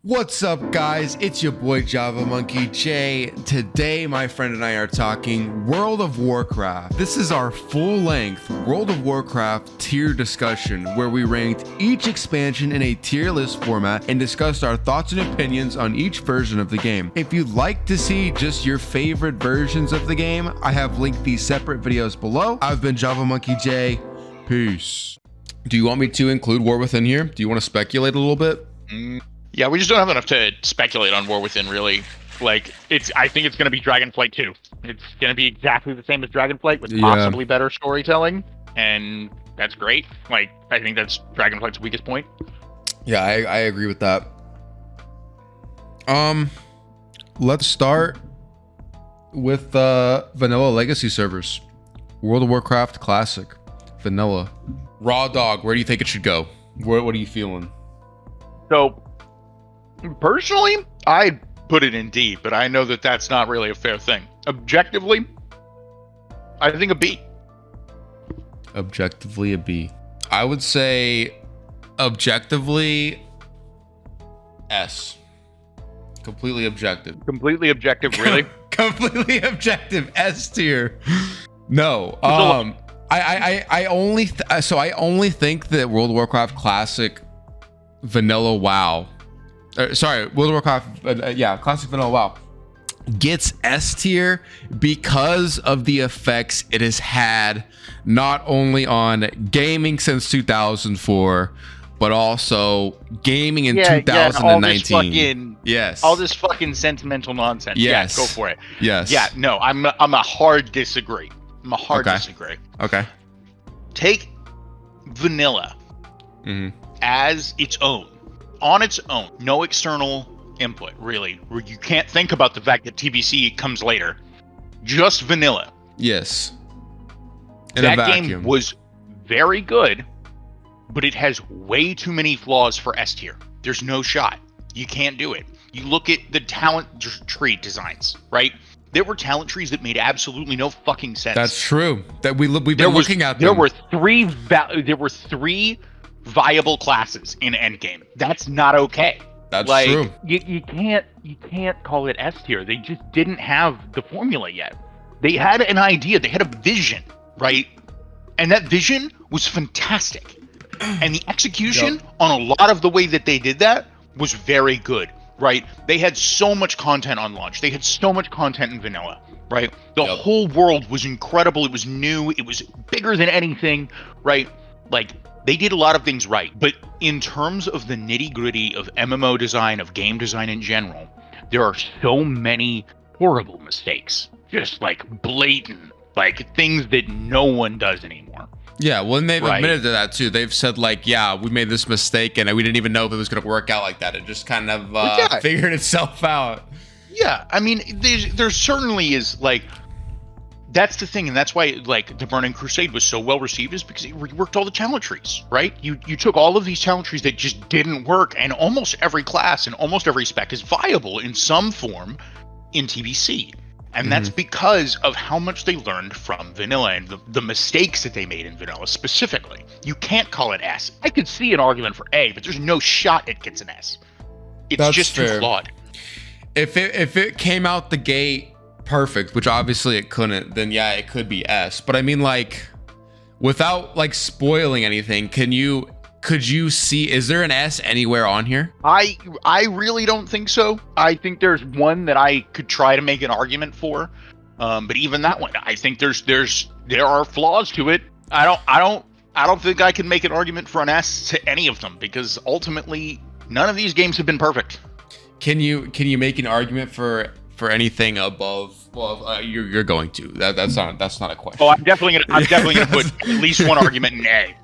What's up, guys? It's your boy Java Monkey J. Today, my friend and I are talking World of Warcraft. This is our full-length World of Warcraft tier discussion where we ranked each expansion in a tier list format and discussed our thoughts and opinions on each version of the game. If you'd like to see just your favorite versions of the game, I have linked these separate videos below. I've been Java Monkey J. Peace. Do you want me to include War Within here? Do you want to speculate a little bit? Yeah, we just don't have enough to speculate on War Within, really. Like, I think it's going to be Dragonflight 2. It's going to be exactly the same as Dragonflight with possibly better storytelling, and that's great. Like, I think that's Dragonflight's weakest point. Yeah, I agree with that. Let's start with Vanilla Legacy servers. World of Warcraft Classic, Vanilla. Raw dog, where do you think it should go? What are you feeling? So, personally, I'd put it in D, but I know that that's not really a fair thing. Objectively, I think a B. Objectively a B. I would say objectively S. Completely objective. Completely objective, really? Completely objective S tier. No. I only think that World of Warcraft Classic Vanilla WoW, World of Warcraft, Classic Vanilla WoW gets S tier because of the effects it has had not only on gaming since 2004, but also gaming in 2019. All this fucking sentimental nonsense. Yes. Yeah, go for it. Yes. Yeah, no, I'm a hard disagree. Disagree. Okay. Take Vanilla as its own, on its own, no external input, really. You can't think about the fact that TBC comes later. Just Vanilla. Yes. That game was very good, but it has way too many flaws for S tier. There's no shot. You can't do it. You look at the talent tree designs, right? There were talent trees that made absolutely no fucking sense. That's true. That we've been looking at them. There were three viable classes in Endgame. That's not okay. That's like, true. You can't call it S tier. They just didn't have the formula yet. They had an idea. They had a vision, right? And that vision was fantastic. And the execution on a lot of the way that they did that was very good. Right? They had so much content on launch. They had so much content in vanilla, right? The whole world was incredible. It was new. It was bigger than anything, right? Like, they did a lot of things right. But in terms of the nitty-gritty of MMO design, of game design in general, there are so many horrible mistakes. Just, like, blatant, like, things that no one does anymore. Yeah, well, and they've admitted to that too. They've said, like, yeah, we made this mistake and we didn't even know if it was going to work out like that. It just kind of figured itself out. Yeah, I mean, there certainly is, like, that's the thing, and that's why, like, the Burning Crusade was so well received, is because it reworked all the talent trees, right? You took all of these talent trees that just didn't work, and almost every class and almost every spec is viable in some form in TBC. And that's because of how much they learned from Vanilla and the mistakes that they made in Vanilla specifically. You can't call it S. I could see an argument for A, but there's no shot it gets an S. It's just too flawed. If it came out the gate perfect, which obviously it couldn't, then yeah, it could be S. But I mean, like, without like spoiling anything, could you see, is there an S anywhere on here? I really don't think so. I think there's one that I could try to make an argument for, but even that one, I think there are flaws to it. I don't think I can make an argument for an S to any of them, because ultimately none of these games have been perfect. Can you make an argument for anything above? Well, you're going to. That's not a question. Oh, I'm definitely gonna put at least one argument in A.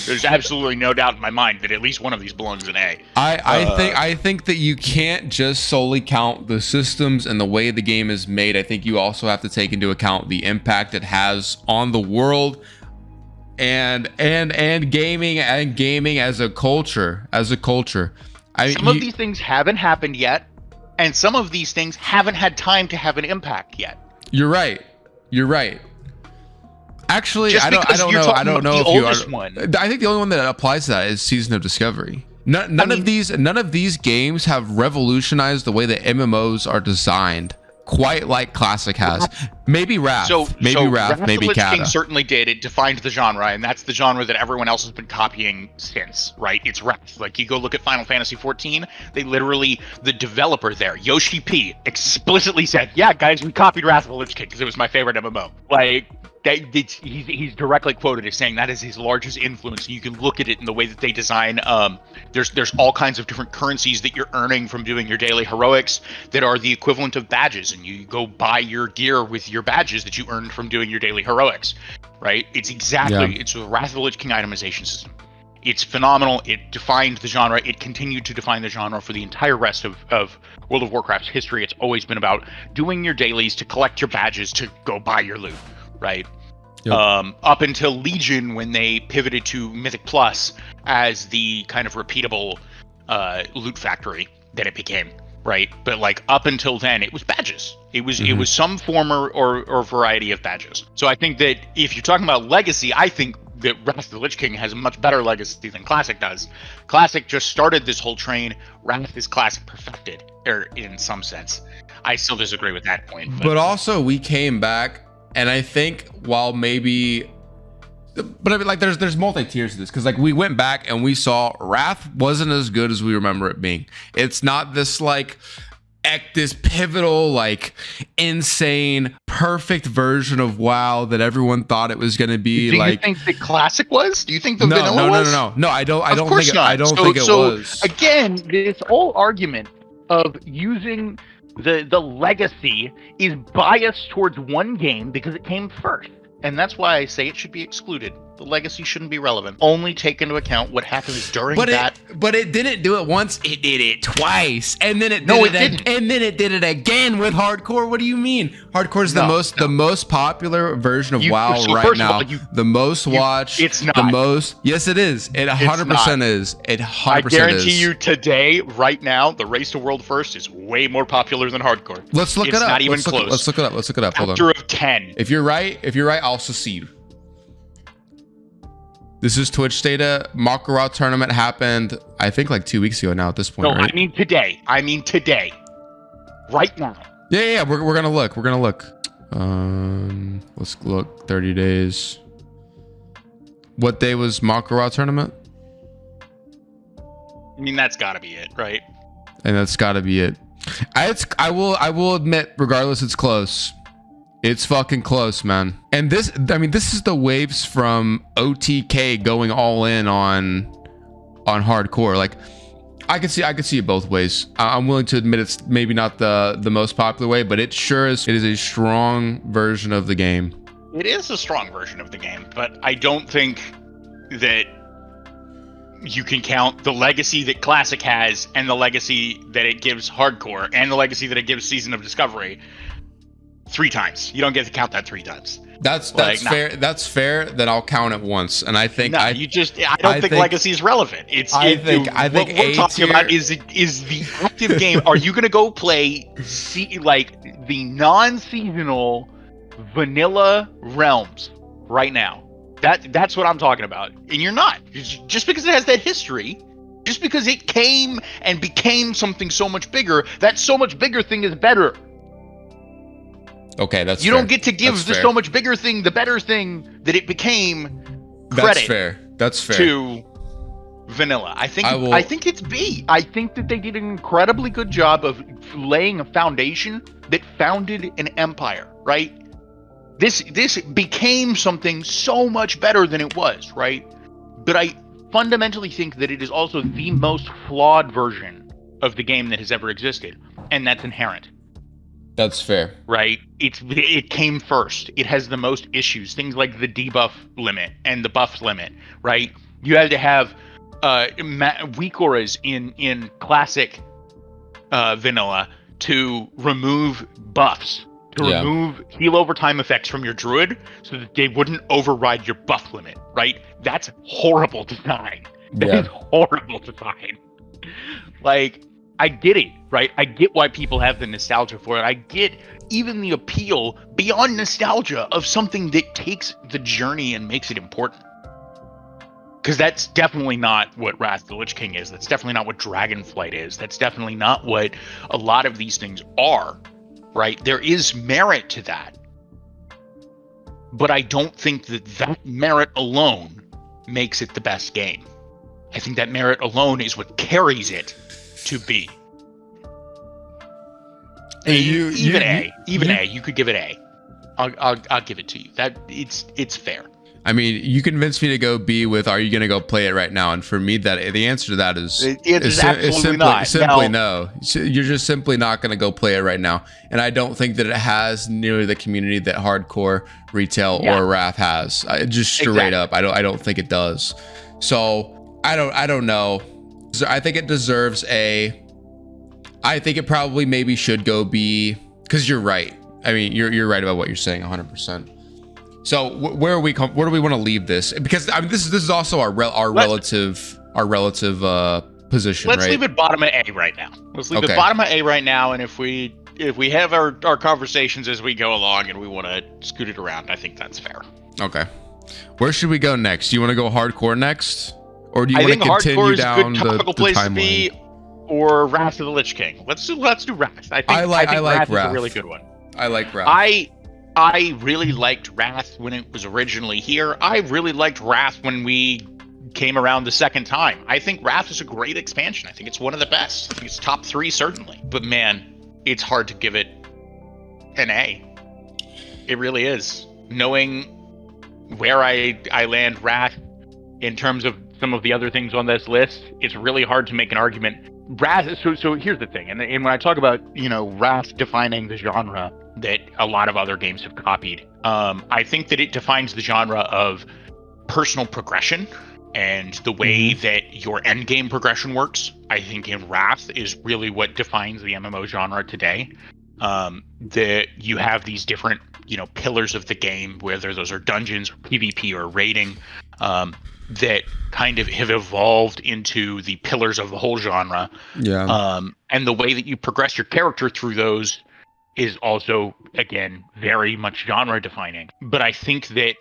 There's absolutely no doubt in my mind that at least one of these belongs in A. I think that you can't just solely count the systems and the way the game is made. I think you also have to take into account the impact it has on the world and gaming as a culture. Some of these things haven't happened yet. And some of these things haven't had time to have an impact yet. You're right. Actually, I don't know if you are. I think the only one that applies to that is Season of Discovery. None of these games have revolutionized the way that MMOs are designed quite like Classic has. Maybe Wrath, maybe the Lich Kata. King certainly did. It defined the genre, and that's the genre that everyone else has been copying since, right? It's Wrath. Like, you go look at Final Fantasy XIV, they literally, the developer there, Yoshi P, explicitly said, yeah, guys, we copied Wrath of the Lich King because it was my favorite MMO. Like, he's directly quoted as saying that is his largest influence. And you can look at it in the way that they design. There's all kinds of different currencies that you're earning from doing your daily heroics that are the equivalent of badges, and you go buy your gear with your badges that you earned from doing your daily heroics, right? It's it's the Wrath of the Lich King itemization system. It's phenomenal. It defined the genre. It continued to define the genre for the entire rest of World of Warcraft's history. It's always been about doing your dailies to collect your badges to go buy your loot. Right. Yep. Up until Legion, when they pivoted to Mythic Plus as the kind of repeatable loot factory that it became, right? But like up until then, it was badges. It was some form or variety of badges. So I think that if you're talking about legacy, I think that Wrath of the Lich King has a much better legacy than Classic does. Classic just started this whole train. Wrath is Classic perfected, or in some sense. I still disagree with that point. But also, we came back. And I think while maybe, but I mean, like there's multi-tiers to this, because like we went back and we saw Wrath wasn't as good as we remember it being. It's not this like this pivotal, like insane, perfect version of WoW that everyone thought it was going to be. Do like, you think the Classic was? Do you think the vanilla was? No. I don't think it was. Again, this whole argument of using the legacy is biased towards one game because it came first, and that's why I say it should be excluded. The legacy shouldn't be relevant. Only take into account what happens during that. But it didn't do it once. It did it twice, and then it did it again with Hardcore. What do you mean? Hardcore is the most popular version of WoW right now. The most watched. It's not the most. Yes, it is. It 100% is. It 100% I guarantee you today, right now, the Race to World First is way more popular than Hardcore. Let's look it up. It's not even close. Let's look it up. Hold on. Factor of 10. If you're right, I'll secede. This is Twitch data. Makarov tournament happened, I think, like 2 weeks ago now at this point, right? I mean today. Right now. Yeah. We're gonna look. Let's look. 30 days. What day was Makarov tournament? I mean, that's gotta be it, right? And that's gotta be it. I will admit, regardless, it's close. It's fucking close, man. And this is the waves from OTK going all in on Hardcore. Like, I could see it both ways. I'm willing to admit it's maybe not the most popular way, but it sure is. It is a strong version of the game. It is a strong version of the game, but I don't think that you can count the legacy that Classic has and the legacy that it gives Hardcore and the legacy that it gives Season of Discovery 3 times. You don't get to count that 3 times. That's fair. That's fair. Then I'll count it once. And I think I don't think legacy is relevant. I think what we're talking about is the active game. Are you going to go play the non-seasonal vanilla realms right now? That's what I'm talking about. And you're not. Just because it has that history, just because it came and became something so much bigger, that so much bigger thing is better. Okay, that's you fair. don't get to give the so much bigger thing, the better thing that it became, credit. That's fair. To vanilla. I think it's B. I think that they did an incredibly good job of laying a foundation that founded an empire, right? This became something so much better than it was, right? But I fundamentally think that it is also the most flawed version of the game that has ever existed, and that's inherent. That's fair. Right? It came first. It has the most issues. Things like the debuff limit and the buff limit, right? You had to have weak auras in classic vanilla to remove buffs, remove heal over time effects from your druid so that they wouldn't override your buff limit, right? That's horrible design. That is horrible design. Like, I get it, right? I get why people have the nostalgia for it. I get even the appeal beyond nostalgia of something that takes the journey and makes it important. Because that's definitely not what Wrath of the Lich King is. That's definitely not what Dragonflight is. That's definitely not what a lot of these things are, right? There is merit to that. But I don't think that merit alone makes it the best game. I think that merit alone is what carries it to be. Even A. You could give it A. I'll give it to you. That it's fair. I mean, you convinced me to go B with, are you going to go play it right now? And for me, that the answer to that is simply no. You're just simply not going to go play it right now. And I don't think that it has nearly the community that hardcore retail or Wrath has. Just straight up, I don't think it does. So I don't know. I think it deserves A. I think it probably maybe should go B, because you're right. I mean, you're right about what you're saying 100%. So where do we want to leave this? Because I mean, this is also our relative position. Let's right? leave it bottom of A right now. Let's leave it bottom of A right now. And if we have our conversations as we go along and we want to scoot it around, I think that's fair. Okay. Where should we go next? Do you want to go hardcore next, or do you want to continue down the place timeline? To be, or Wrath of the Lich King? Let's do Wrath. I think Wrath is a really good one. I like Wrath. I really liked Wrath when it was originally here. I really liked Wrath when we came around the second time. I think Wrath is a great expansion. I think it's one of the best. I think it's top 3 certainly. But man, it's hard to give it an A. It really is. Knowing where I land Wrath in terms of some of the other things on this list, it's really hard to make an argument. Wrath. So here's the thing, and when I talk about Wrath defining the genre that a lot of other games have copied, I think that it defines the genre of personal progression and the way that your end game progression works. I think in Wrath is really what defines the MMO genre today. That you have these different pillars of the game, whether those are dungeons or PvP or raiding, that kind of have evolved into the pillars of the whole genre. Yeah. And the way that you progress your character through those is also, again, very much genre defining. But I think that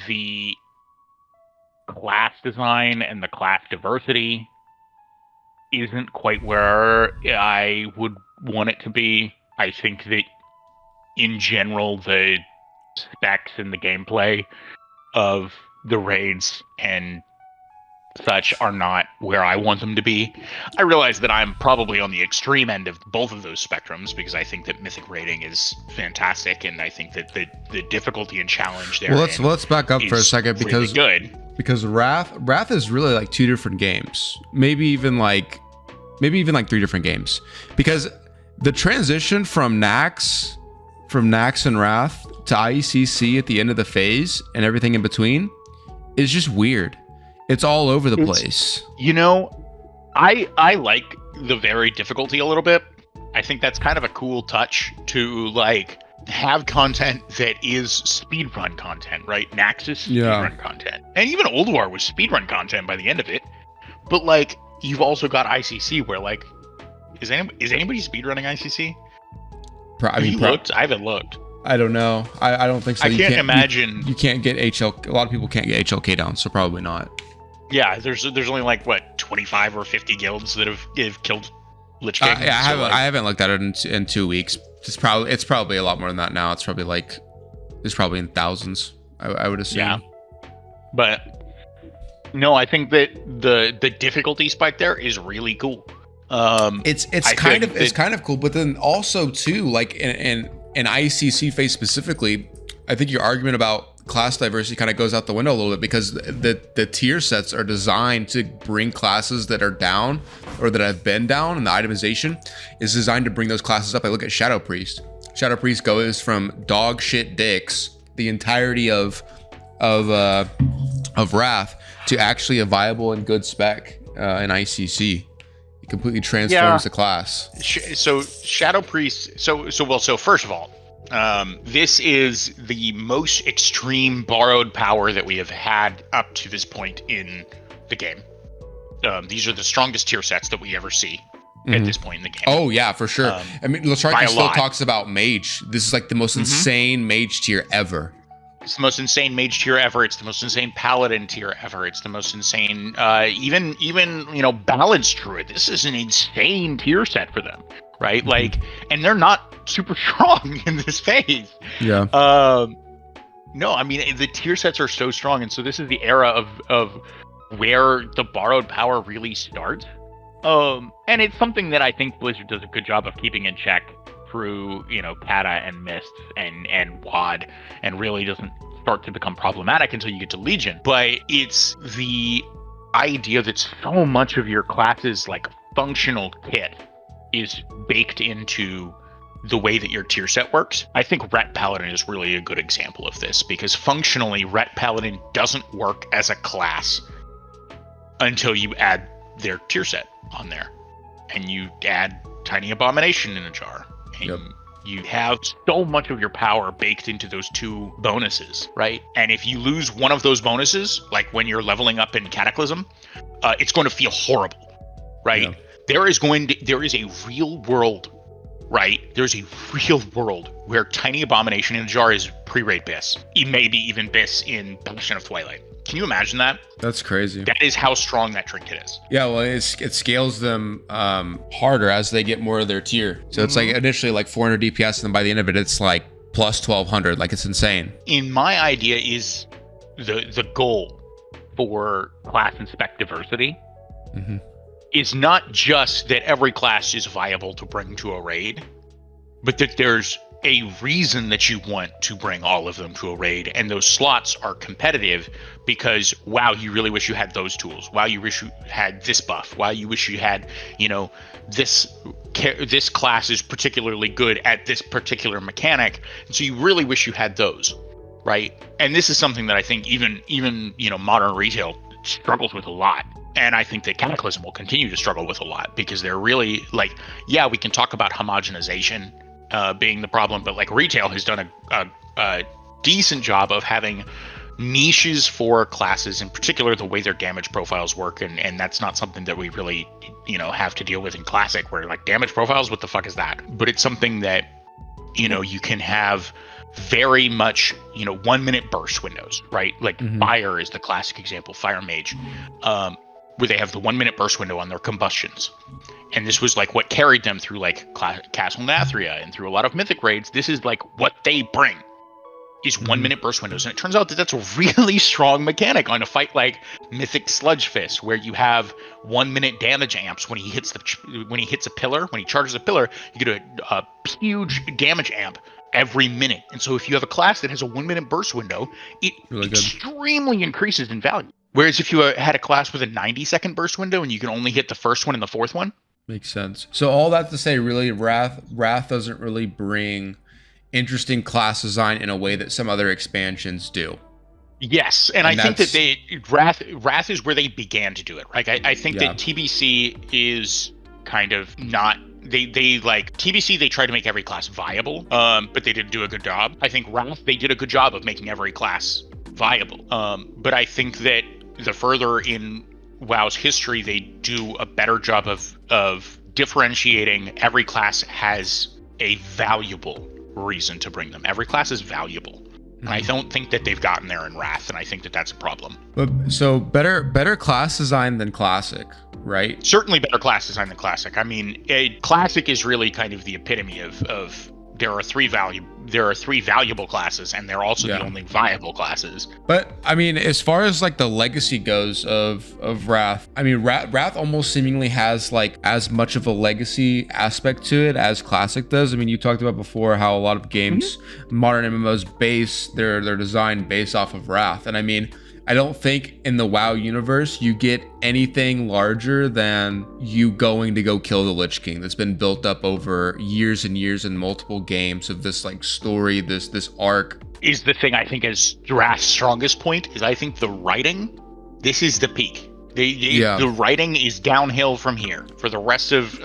the class design and the class diversity isn't quite where I would want it to be. I think that in general, the specs and the gameplay of the raids and such are not where I want them to be. I realize that I'm probably on the extreme end of both of those spectrums, because I think that Mythic raiding is fantastic, and I think that the difficulty and challenge there. Well, let's back up for a second, because really because Wrath is really like 2 different games, maybe even like 3 different games, because the transition from Nax and Wrath to IECC at the end of the phase and everything in between is just weird. It's all over the place. I like the varied difficulty a little bit. I think that's kind of a cool touch to have content that is speedrun content, right? Nax is speedrun content. And even Old War was speedrun content by the end of it. But you've also got ICC where is anybody speedrunning ICC? Looked? I haven't looked. I don't know. I don't think so. I can't imagine. You can't get HL. A lot of people can't get HLK down, so probably not. Yeah, there's only 25 or 50 guilds that have killed Lich King. Yeah, I haven't looked at it in 2 weeks. It's probably a lot more than that now. It's probably in thousands. I would assume. Yeah, but no, I think that the difficulty spike there is really cool. It's kind of cool, but then also too, in ICC phase specifically, I think your argument about class diversity kind of goes out the window a little bit, because the tier sets are designed to bring classes that are down or that have been down, and the itemization is designed to bring those classes up. I look at Shadow Priest. Shadow Priest goes from dog shit dicks the entirety of Wrath to actually a viable and good spec in ICC. It completely transforms the class. So Shadow Priest. So first of all, this is the most extreme borrowed power that we have had up to this point in the game. These are the strongest tier sets that we ever see at this point in the game. Oh yeah, for sure. I mean, Lathraki still talks about mage. This is the most insane mage tier ever. It's the most insane mage tier ever. It's the most insane paladin tier ever. It's the most insane, even balanced druid. This is an insane tier set for them, right? Mm-hmm. Like, and they're not super strong in this phase. Yeah. No, I mean the tier sets are so strong, and so this is the era of where the borrowed power really starts. And it's something that I think Blizzard does a good job of keeping in check through, Kata and Mist and WoD, and really doesn't start to become problematic until you get to Legion. But it's the idea that so much of your class's like functional kit is baked into the way that your tier set works. I think Ret Paladin is really a good example of this, because functionally Ret Paladin doesn't work as a class until you add their tier set on there, and you add Tiny Abomination in a jar, and Yep. you have so much of your power baked into those two bonuses, right? And if you lose one of those bonuses, like when you're leveling up in Cataclysm, it's going to feel horrible, right? Yeah. There is a real world, right? There's a real world where Tiny Abomination in a jar is pre-raid Biss. Maybe even Biss in Bastion of Twilight. Can you imagine that? That's crazy. That is how strong that trinket is. Yeah, well, it scales them harder as they get more of their tier. So it's like initially like 400 DPS, and then by the end of it, it's like plus 1200. Like, it's insane. In my idea is the goal for class and spec diversity is not just that every class is viable to bring to a raid, but that there's a reason that you want to bring all of them to a raid, and those slots are competitive because, wow, you really wish you had those tools. Wow, you wish you had this buff. Wow, you wish you had, this class is particularly good at this particular mechanic, and so you really wish you had those, right? And this is something that I think even modern retail struggles with a lot. And I think that Cataclysm will continue to struggle with a lot, because they're really like, yeah, we can talk about homogenization being the problem, but like retail has done a decent job of having niches for classes, in particular the way their damage profiles work, and that's not something that we really have to deal with in Classic, where like damage profiles, what the fuck is that? But it's something that you can have very much 1 minute burst windows, right? Like Fire is the classic example, Fire Mage, where they have the 1 minute burst window on their combustions. And this was like what carried them through like Castle Nathria and through a lot of Mythic raids. This is like what they bring is 1 minute burst windows. And it turns out that that's a really strong mechanic on a fight like Mythic Sludge Fist, where you have 1 minute damage amps when he hits a pillar, when he charges a pillar, you get a huge damage amp every minute. And so if you have a class that has a 1 minute burst window, it really extremely increases in value. Whereas if you had a class with a 90-second burst window and you can only hit the first one and the fourth one. Makes sense. So all that to say, really, Wrath doesn't really bring interesting class design in a way that some other expansions do. Yes, and I think that Wrath is where they began to do it. Like I think that TBC is kind of not. They like TBC, they try to make every class viable, but they didn't do a good job. I think Wrath, they did a good job of making every class viable. But I think that the further in WoW's history they do a better job of differentiating, every class has a valuable reason to bring them. Every class is valuable. And I don't think that they've gotten there in Wrath, and I think that that's a problem. But so better class design than Classic, right? Certainly better class design than Classic. I mean, Classic is really kind of the epitome of there are three valuable classes, and they're also the only viable classes. But I mean, as far as like the legacy goes of Wrath, I mean, Wrath almost seemingly has like as much of a legacy aspect to it as Classic does. I mean, you talked about before how a lot of games, modern MMOs, base their design based off of Wrath, and I mean, I don't think in the WoW universe you get anything larger than you going to go kill the Lich King that's been built up over years and years in multiple games of this like story, this arc. Is the thing I think is Wrath's strongest point is I think the writing, this is the peak. The writing is downhill from here for the rest of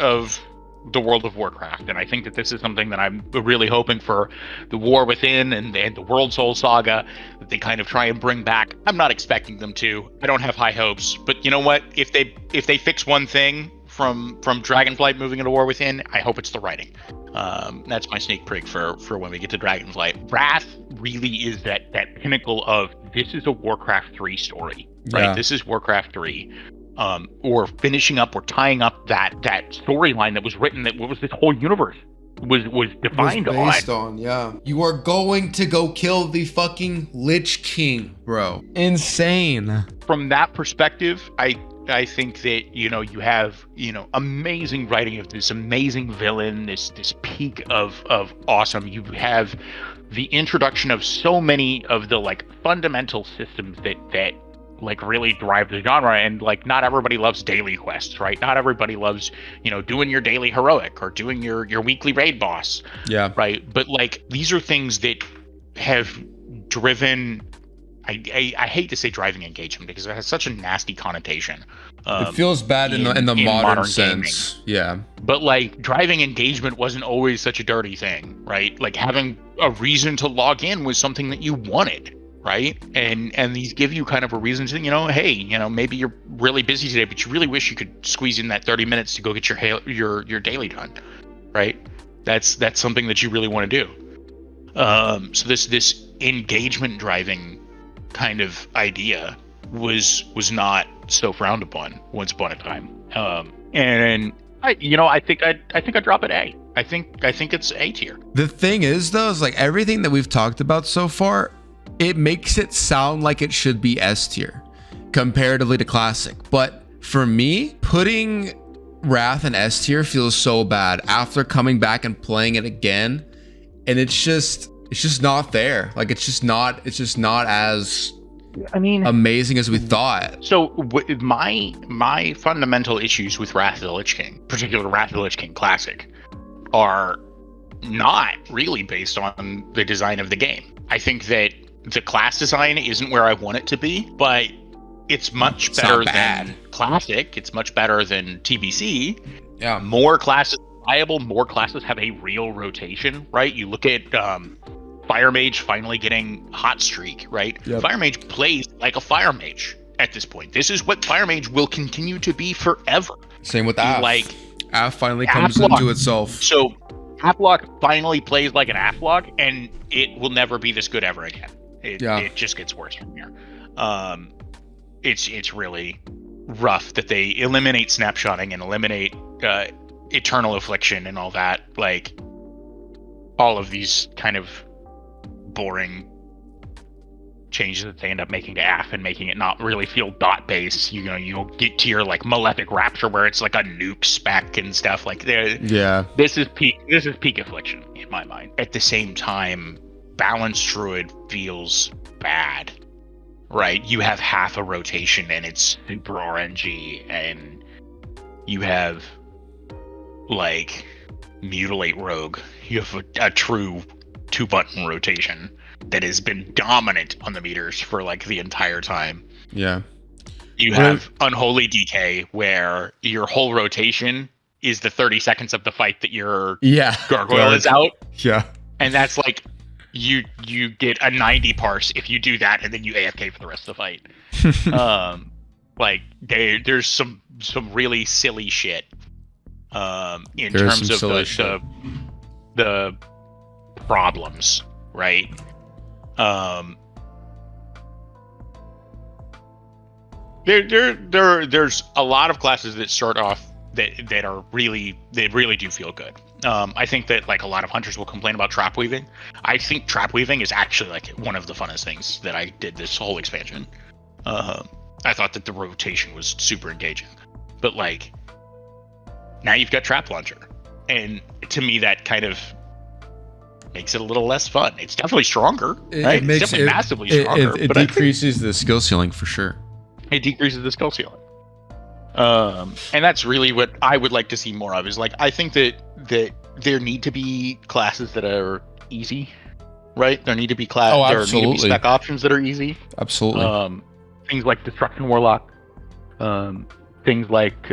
the World of Warcraft, and I think that this is something that I'm really hoping for the War Within and the World Soul Saga, that they kind of try and bring back. I'm not expecting them to. I don't have high hopes, but you know what? If they fix one thing from Dragonflight moving into War Within, I hope it's the writing. That's my sneak peek for when we get to Dragonflight. Wrath really is that pinnacle of, this is a Warcraft 3 story, right? Yeah. This is Warcraft 3. Or finishing up or tying up that storyline that was written, that was this whole universe was defined based on. Yeah. You are going to go kill the fucking Lich King, bro. Insane. From that perspective, I think that, you have, amazing writing of this amazing villain, this peak of awesome. You have the introduction of so many of the like fundamental systems that like really drive the genre, and like not everybody loves daily quests, right? Not everybody loves, doing your daily heroic or doing your weekly raid boss. Yeah. Right. But like, these are things that have driven, I hate to say driving engagement because it has such a nasty connotation. It feels bad in the modern sense. Gaming. Yeah. But like, driving engagement wasn't always such a dirty thing, right? Like, having a reason to log in was something that you wanted, right? And these give you kind of a reason to, hey, maybe you're really busy today, but you really wish you could squeeze in that 30 minutes to go get your daily done, right? That's something that you really want to do. So this engagement driving kind of idea was not so frowned upon once upon a time. And I think I'd drop it A. I think it's A tier. The thing is though, is like everything that we've talked about so far, it makes it sound like it should be S tier comparatively to classic. But for me, putting Wrath in S tier feels so bad after coming back and playing it again, and it's just not there. Like it's just not as amazing as we thought. So my fundamental issues with Wrath of the Lich King, particularly Wrath of the Lich King Classic, are not really based on the design of the game. I think that the class design isn't where I want it to be, but it's much better than Classic. It's much better than TBC. Yeah. More classes viable. More classes have a real rotation, right? You look at Fire Mage finally getting Hot Streak, right? Yep. Fire Mage plays like a Fire Mage at this point. This is what Fire Mage will continue to be forever. Same with AF. Like, AF finally comes into itself. So Half-Lock finally plays like an AF-Lock, and it will never be this good ever again. It just gets worse from here. It's really rough that they eliminate snapshotting and eliminate Eternal Affliction and all that. Like, all of these kind of boring changes that they end up making to AF and making it not really feel dot based. You'll get to your like Malefic Rapture where it's like a nuke spec and stuff like that. Yeah. This is peak Affliction in my mind. At the same time, Balanced Druid feels bad, right? You have half a rotation and it's super RNG, and you have like Mutilate Rogue. You have a true 2-button rotation that has been dominant on the meters for like the entire time. Yeah. You have Unholy Decay, where your whole rotation is the 30 seconds of the fight that your gargoyle is out. Yeah. And that's like, you get a 90 parse if you do that, and then you AFK for the rest of the fight. Like there's some really silly shit in terms of the problems, right? There's a lot of classes that start off that really do feel good. I think that like a lot of hunters will complain about trap weaving. I think trap weaving is actually like one of the funnest things that I did this whole expansion. I thought that the rotation was super engaging, but like now you've got trap launcher, and to me that kind of makes it a little less fun. It's definitely stronger, right? It's definitely massively stronger. It decreases the skill ceiling for sure. It decreases the skill ceiling. And that's really what I would like to see more of, is like, I think that there need to be classes that are easy, right? There need to be there need to be spec options that are easy. Absolutely. Things like Destruction Warlock, things like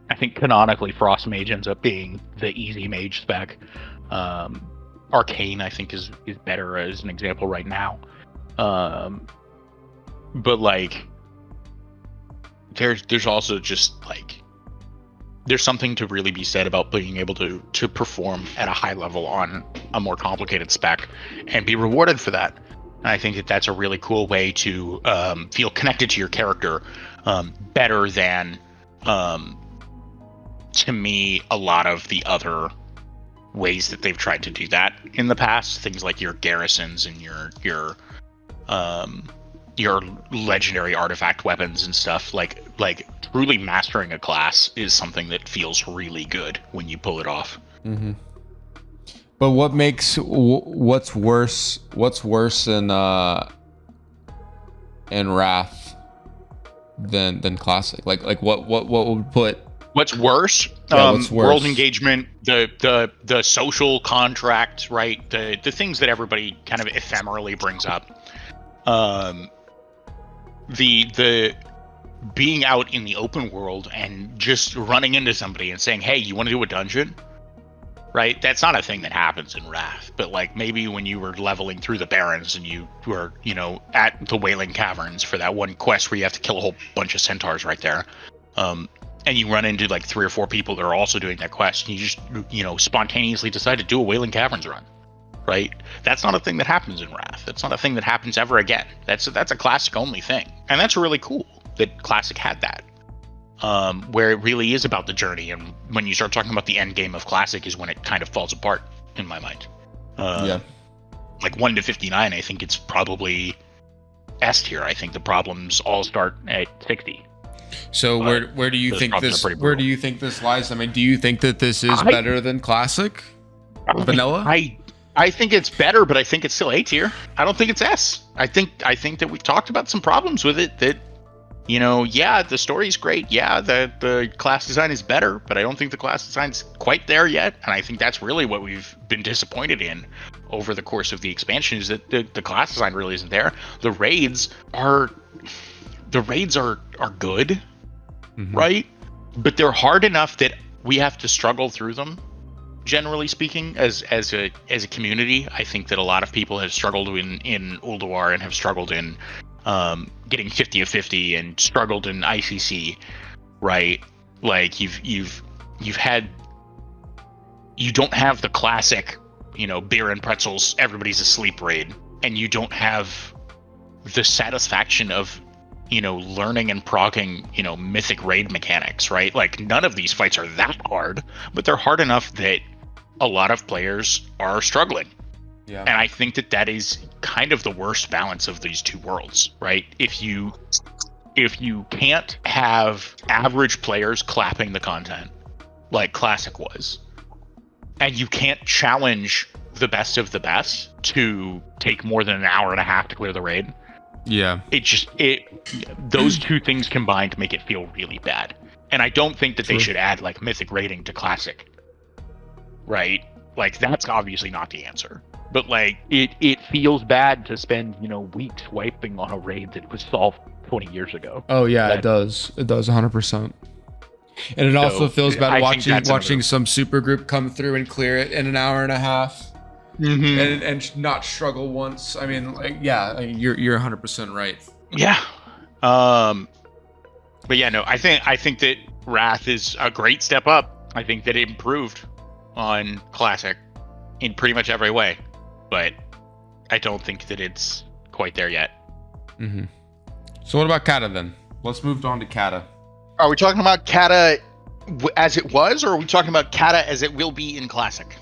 I think canonically Frost Mage ends up being the easy mage spec. Arcane I think is better as an example right now. But like there's also just like there's something to really be said about being able to perform at a high level on a more complicated spec and be rewarded for that. And I think that that's a really cool way to feel connected to your character better than, to me, a lot of the other ways that they've tried to do that in the past. Things like your garrisons and your legendary artifact weapons and stuff. Like truly mastering a class is something that feels really good when you pull it off. Mm-hmm. But what's worse in Wrath than Classic? Like what would put what's worse? What's worse? World engagement, the social contract, right? The things that everybody kind of ephemerally brings up. The being out in the open world and just running into somebody and saying, "Hey, you want to do a dungeon?" Right? That's not a thing that happens in Wrath, but like maybe when you were leveling through the Barrens and you were, at the Wailing Caverns for that one quest where you have to kill a whole bunch of centaurs right there, and you run into like 3 or 4 people that are also doing that quest, and you just, spontaneously decide to do a Wailing Caverns run. Right? That's not a thing that happens in Wrath. That's not a thing that happens ever again. That's a Classic only thing, and that's really cool that Classic had that. Where it really is about the journey, and when you start talking about the end game of Classic is when it kind of falls apart in my mind. Like 1 to 59, I think it's probably S tier. I think the problems all start at 60. So where do you think this lies? I mean, do you think that this is better than Classic? Vanilla? I think it's better, but I think it's still A tier. I don't think it's S. I think that we talked about some problems with it that, the story's great. Yeah, the class design is better, but I don't think the class design's quite there yet. And I think that's really what we've been disappointed in over the course of the expansion, is that the class design really isn't there. The raids are good, mm-hmm. right? But they're hard enough that we have to struggle through them. Generally speaking, as a community, I think that a lot of people have struggled in Ulduar and have struggled in getting 50 of 50 and struggled in ICC, right? Like you don't have the classic, beer and pretzels, everybody's asleep raid, and you don't have the satisfaction of, learning and proccing, mythic raid mechanics, right? Like none of these fights are that hard, but they're hard enough that a lot of players are struggling. Yeah. And I think that is kind of the worst balance of these two worlds, right? If you can't have average players clapping the content like Classic was, and you can't challenge the best of the best to take more than an hour and a half to clear the raid, yeah, those two things combined make it feel really bad. And I don't think that they should add like mythic raiding to Classic, right? Like that's obviously not the answer. But like it feels bad to spend, weeks wiping on a raid that was solved 20 years ago. Oh yeah, it does 100%. And it also feels bad watching some super group come through and clear it in an hour and a half, mm-hmm. and not struggle once. I mean, like, yeah, you're 100% right. Yeah. But yeah, no, I think that Wrath is a great step up. I think that it improved on Classic in pretty much every way, but I don't think that it's quite there yet. Mm-hmm. So what about Kata then? Let's move on to Kata. Are we talking about Kata as it was, or are we talking about Kata as it will be in Classic?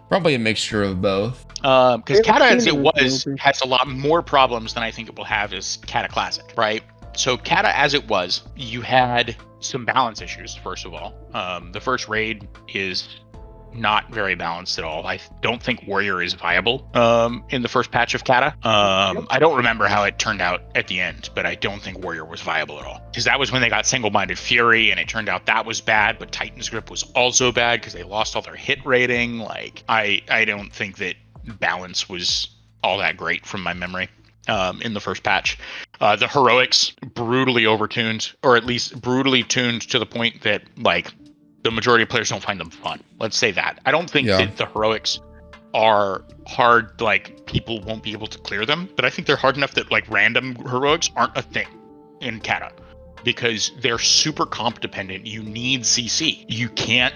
Probably a mixture of both. Because Kata as it was has a lot more problems than I think it will have as Kata Classic, right? So Kata as it was, you had some balance issues, first of all. The first raid is not very balanced at all. I don't think Warrior is viable in the first patch of Kata. I don't remember how it turned out at the end, but I don't think Warrior was viable at all. Because that was when they got Single-Minded Fury, and it turned out that was bad, but Titan's Grip was also bad because they lost all their hit rating. Like, I don't think that balance was all that great from my memory in the first patch. The heroics, brutally overtuned, or at least brutally tuned to the point that, like, the majority of players don't find them fun. Let's say that. I don't think that the heroics are hard, like people won't be able to clear them, but I think they're hard enough that like random heroics aren't a thing in Kata. because they're super comp dependent. You need CC. You can't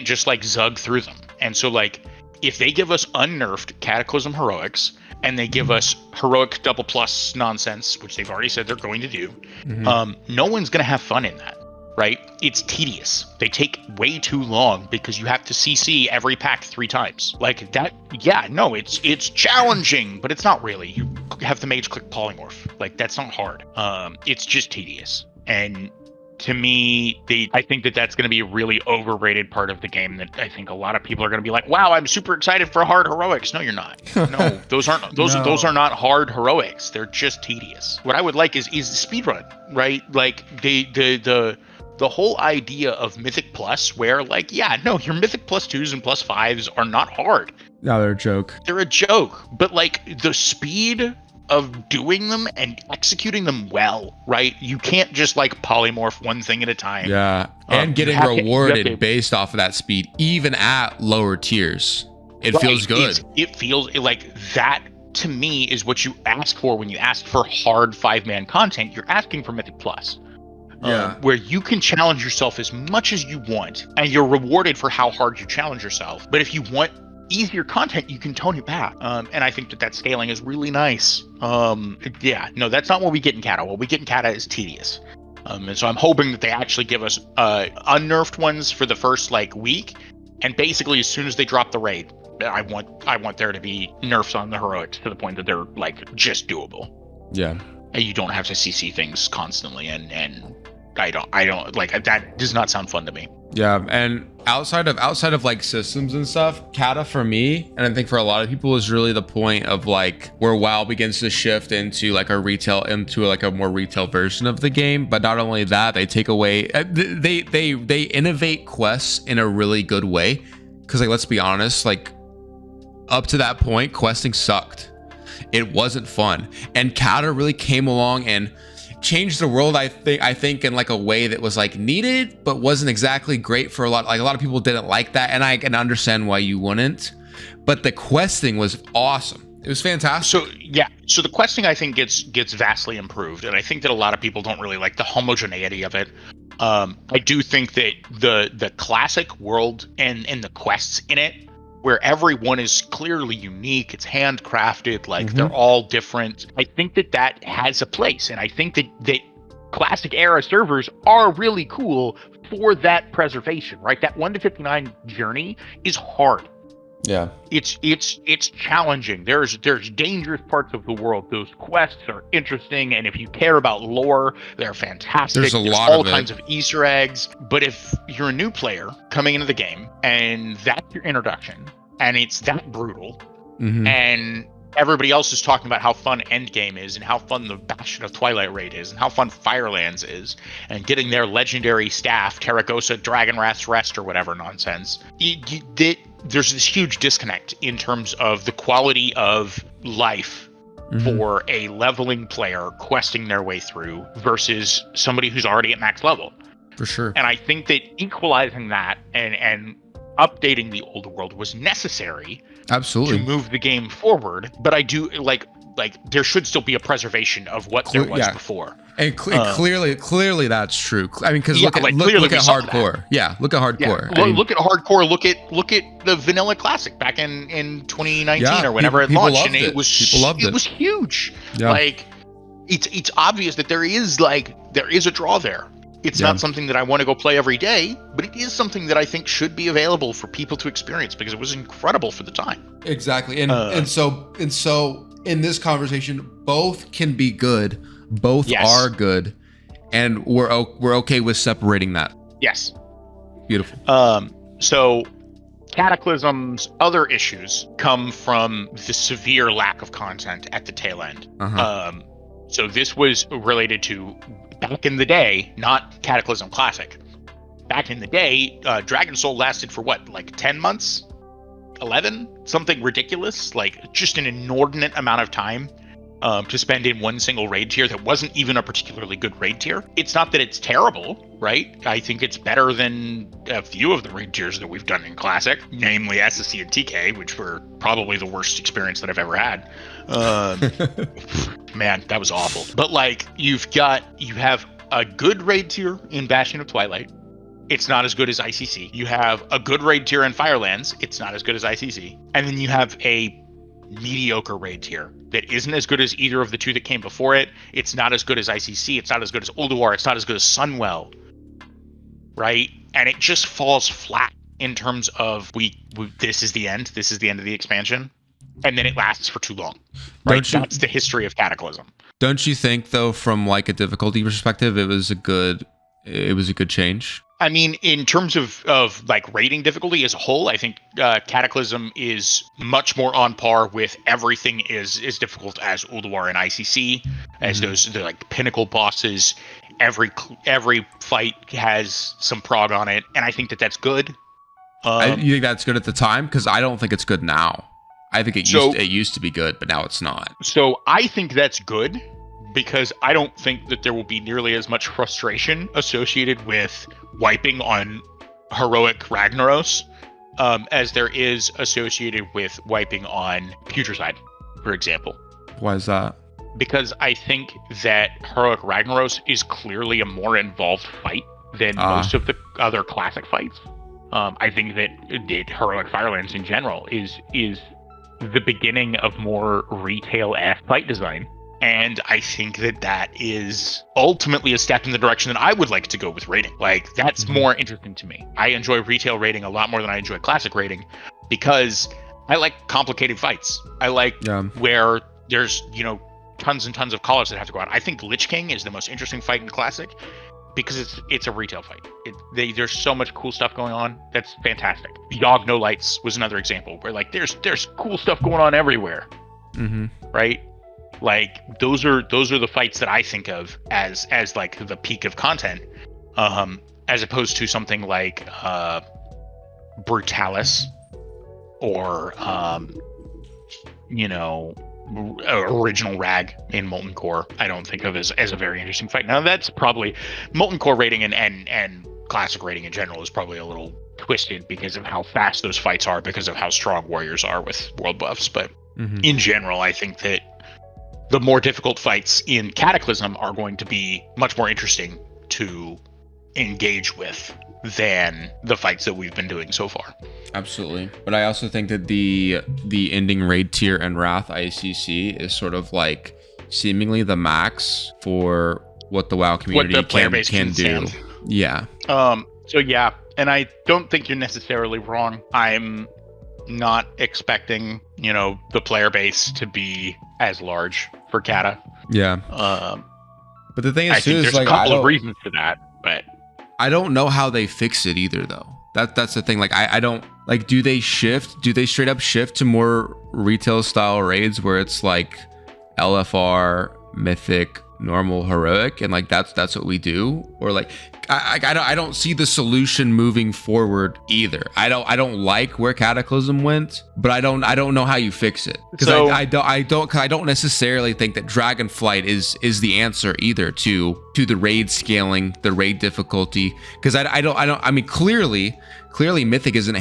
just like zug through them. And so like if they give us unnerfed Cataclysm heroics and they give us heroic double plus nonsense, which they've already said they're going to do, no one's going to have fun in that, right? It's tedious. They take way too long because you have to CC every pack 3 times. Like that, yeah, no, it's challenging, but it's not really. You have the mage click polymorph. Like that's not hard. It's just tedious. And to me, I think that's going to be a really overrated part of the game that I think a lot of people are going to be like, wow, I'm super excited for hard heroics. No, you're not. No, those are not hard heroics. They're just tedious. What I would like is the speedrun, right? Like the whole idea of Mythic Plus where like, yeah, no, your Mythic plus 2s and plus 5s are not hard. No, they're a joke. They're a joke. But like the speed of doing them and executing them well, right? You can't just like polymorph one thing at a time. Yeah, and getting rewarded based off of that speed, even at lower tiers. It feels good. It feels like that to me is what you ask for when you ask for hard 5-man content. You're asking for Mythic Plus. Where you can challenge yourself as much as you want and you're rewarded for how hard you challenge yourself. But if you want easier content, you can tone it back. And I think that scaling is really nice. Yeah, no, that's not what we get in Kata. What we get in Kata is tedious. And so I'm hoping that they actually give us unnerfed ones for the first like week. And basically as soon as they drop the raid, I want there to be nerfs on the heroics to the point that they're like just doable. Yeah. And you don't have to CC things constantly and I don't like that. Does not sound fun to me. Yeah, and outside of like systems and stuff, Kata for me, and I think for a lot of people, is really the point of like where WoW begins to shift into like a more retail version of the game. But not only that, they take away they innovate quests in a really good way. Because like let's be honest, like up to that point, questing sucked. It wasn't fun, and Kata really came along and changed the world. I think in like a way that was like needed, but wasn't exactly great for a lot of people didn't like that, and I can understand why you wouldn't. But the questing was awesome. It was fantastic. So the questing I think gets vastly improved, and I think that a lot of people don't really like the homogeneity of it. I do think that the classic world and the quests in it, where everyone is clearly unique, it's handcrafted, like they're all different. I think that has a place, and I think that classic era servers are really cool for that preservation, right? That 1 to 59 journey is hard. Yeah. It's challenging. There's dangerous parts of the world. Those quests are interesting, and if you care about lore, they're fantastic. There's all kinds of Easter eggs. But if you're a new player coming into the game and that's your introduction, and it's that brutal, and everybody else is talking about how fun Endgame is, and how fun the Bastion of Twilight Raid is, and how fun Firelands is, and getting their legendary staff, Terragosa, Dragonwrath's Rest, or whatever nonsense, there's this huge disconnect in terms of the quality of life for a leveling player questing their way through versus somebody who's already at max level. For sure. And I think that equalizing that and updating the old world was necessary. Absolutely. To move the game forward. But I do like there should still be a preservation of what there was before. And clearly that's true. I mean, because look at hardcore. Yeah, look at hardcore. Yeah. Look at hardcore. Look at the vanilla classic back in 2019 or whenever it launched, and it was huge. Yeah. Like it's obvious that there is a draw there. It's not something that I want to go play every day, but it is something that I think should be available for people to experience because it was incredible for the time. Exactly, and so in this conversation, both can be good. Both are good, and we're okay with separating that. Yes. Beautiful. So Cataclysm's other issues come from the severe lack of content at the tail end. So this was related to back in the day, not Cataclysm Classic. Back in the day, Dragon Soul lasted for what, like 10 months? 11? Something ridiculous, like just an inordinate amount of time to spend in one single raid tier that wasn't even a particularly good raid tier. It's not that it's terrible, right? I think it's better than a few of the raid tiers that we've done in Classic, namely SSC and TK, which were probably the worst experience that I've ever had. Man, that was awful. But like you have a good raid tier in Bastion of Twilight. It's not as good as ICC. You have a good raid tier in Firelands. It's not as good as ICC. And then you have a mediocre raid tier that isn't as good as either of the two that came before it. It's not as good as ICC. It's not as good as Ulduar. It's not as good as Sunwell. Right? And it just falls flat in terms of this is the end. This is the end of the expansion. And then it lasts for too long. Right? That's the history of Cataclysm. Don't you think, though, from like a difficulty perspective, it was a good change? I mean, in terms of like rating difficulty as a whole, I think Cataclysm is much more on par with everything is difficult as Ulduar and ICC, as they're like pinnacle bosses. Every fight has some prog on it, and I think that's good. You think that's good at the time? Because I don't think it's good now. I think it used to be good, but now it's not. So I think that's good, because I don't think that there will be nearly as much frustration associated with wiping on heroic Ragnaros as there is associated with wiping on Putricide, for example. Why is that? Because I think that heroic Ragnaros is clearly a more involved fight than most of the other classic fights. I think that heroic Firelands in general is the beginning of more retail-esque fight design. And I think that is ultimately a step in the direction that I would like to go with raiding. Like, that's more interesting to me. I enjoy retail raiding a lot more than I enjoy classic raiding, because I like complicated fights. I like where there's, tons and tons of call-outs that have to go out. I think Lich King is the most interesting fight in classic, because it's a retail fight. There's so much cool stuff going on. That's fantastic. Yogg No Lights was another example where like there's cool stuff going on everywhere. Right? Like those are the fights that I think of as like the peak of content, as opposed to something like Brutalis or original Rag in Molten Core. I don't think of as a very interesting fight. Now that's probably Molten Core rating and classic rating in general is probably a little twisted because of how fast those fights are, because of how strong warriors are with world buffs. But in general, I think that the more difficult fights in Cataclysm are going to be much more interesting to engage with than the fights that we've been doing so far. Absolutely. But I also think that the ending raid tier and Wrath ICC is sort of like seemingly the max for what the WoW community can do. Yeah. So yeah, and I don't think you're necessarily wrong. I'm not expecting, the player base to be as large for Cata. Yeah. But the thing is, too, there's like, a couple of reasons for that, but I don't know how they fix it either, though. That's the thing. Like, I don't like. Do they straight up shift to more retail style raids where it's like LFR, Mythic, normal, heroic, and like that's what we do? Or like, I don't see the solution moving forward either. I don't like where Cataclysm went, but I don't know how you fix it, because I don't necessarily think that Dragonflight is the answer either to the raid scaling, the raid difficulty, because I mean clearly Mythic isn't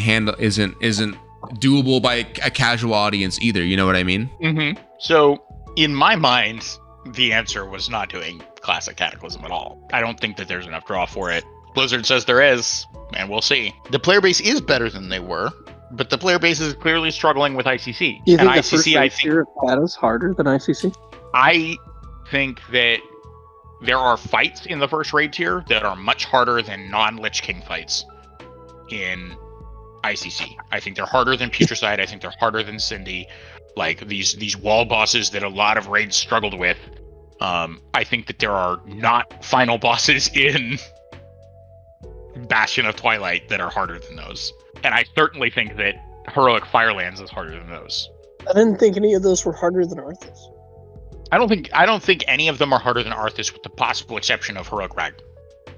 doable by a casual audience either. You know what I mean? So in my mind, the answer was not doing classic Cataclysm at all. I don't think that there's enough draw for it. Blizzard says there is, and we'll see. The player base is better than they were, but the player base is clearly struggling with ICC. Do you think the first tier of Cata is harder than ICC? I think that there are fights in the first raid tier that are much harder than non-Lich King fights in ICC. I think they're harder than Putricide. I think they're harder than Cindy. Like these wall bosses that a lot of raids struggled with. I think that there are not final bosses in Bastion of Twilight that are harder than those. And I certainly think that Heroic Firelands is harder than those. I didn't think any of those were harder than Arthas. I don't think any of them are harder than Arthas, with the possible exception of Heroic Rag.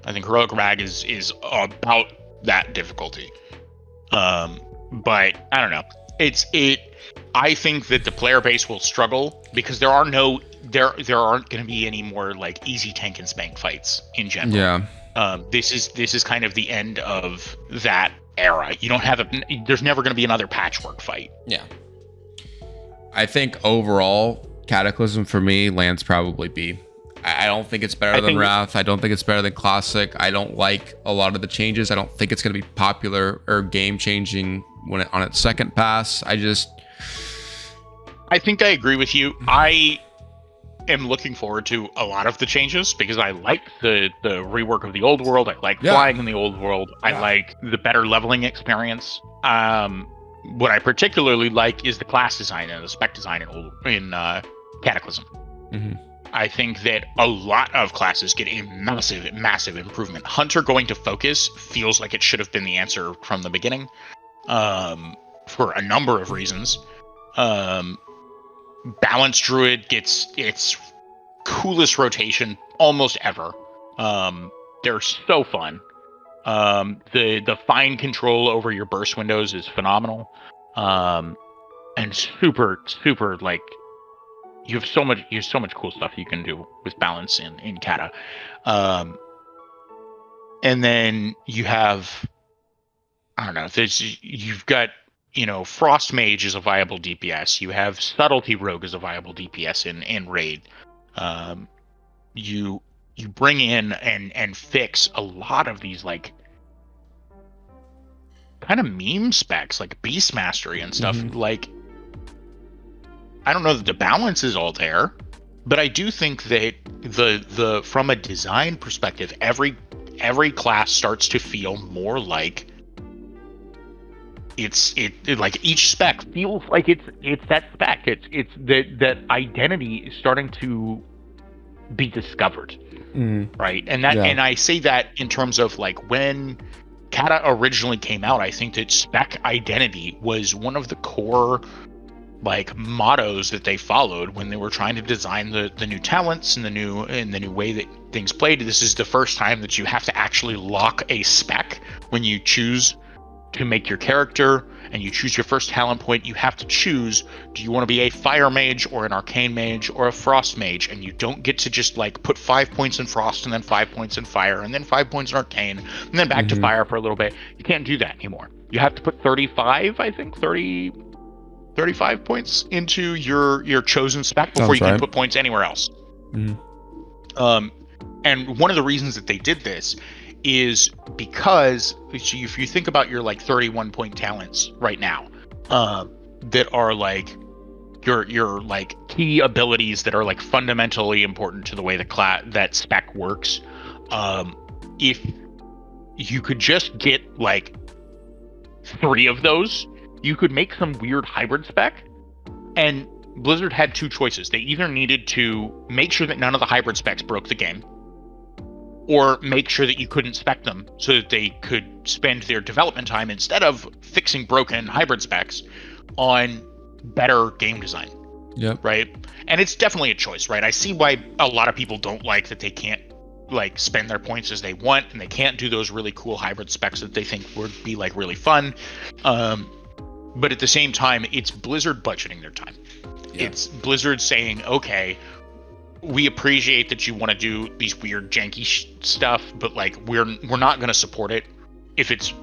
I think Heroic Rag is about that difficulty. But I don't know. I think that the player base will struggle because there aren't going to be any more like easy tank and spank fights in general. Yeah. This is kind of the end of that era. You don't have there's never going to be another patchwork fight. Yeah. I think overall Cataclysm for me lands probably B. I don't think it's better than Wrath. I don't think it's better than Classic. I don't like a lot of the changes. I don't think it's going to be popular or game changing on its second pass. I think I agree with you. I am looking forward to a lot of the changes because I like the rework of the old world. I like flying in the old world. I like the better leveling experience. What I particularly like is the class design and the spec design in Cataclysm. Mm-hmm. I think that a lot of classes get a massive improvement. Hunter going to focus feels like it should have been the answer from the beginning, for a number of reasons. Balanced Druid gets its coolest rotation almost ever. They're so fun. The fine control over your burst windows is phenomenal. And super like you have so much cool stuff you can do with balance in Kata. And then you have, I don't know, you've got, Frost Mage is a viable DPS. You have Subtlety Rogue as a viable DPS in Raid. You bring in and fix a lot of these like kind of meme specs like Beast Mastery and stuff. Mm-hmm. Like, I don't know that the balance is all there, but I do think that the from a design perspective, every class starts to feel more like it like each spec feels like it's that spec. It's that identity is starting to be discovered, right? And and I say that in terms of like when Kata originally came out, I think that spec identity was one of the core like mottos that they followed when they were trying to design the new talents and the new way that things played. This is the first time that you have to actually lock a spec when you choose to make your character and you choose your first talent point. You have to choose, do you want to be a fire mage or an arcane mage or a frost mage? And you don't get to just like put 5 points in frost and then 5 points in fire and then 5 points in arcane and then back to fire for a little bit. You can't do that anymore. You have to put 35 points into your chosen spec before you can put points anywhere else. And one of the reasons that they did this is because if you think about your like 31 point talents right now, that are like your like key abilities that are like fundamentally important to the way that spec works. If you could just get like 3 of those, you could make some weird hybrid spec. And Blizzard had 2 choices. They either needed to make sure that none of the hybrid specs broke the game, or make sure that you couldn't spec them so that they could spend their development time, instead of fixing broken hybrid specs, on better game design. Yep. Right? And it's definitely a choice, right? I see why a lot of people don't like that they can't like spend their points as they want, and they can't do those really cool hybrid specs that they think would be like really fun. But at the same time, it's Blizzard budgeting their time. Yeah. It's Blizzard saying, okay, we appreciate that you want to do these weird janky stuff, but like we're not going to support it. If it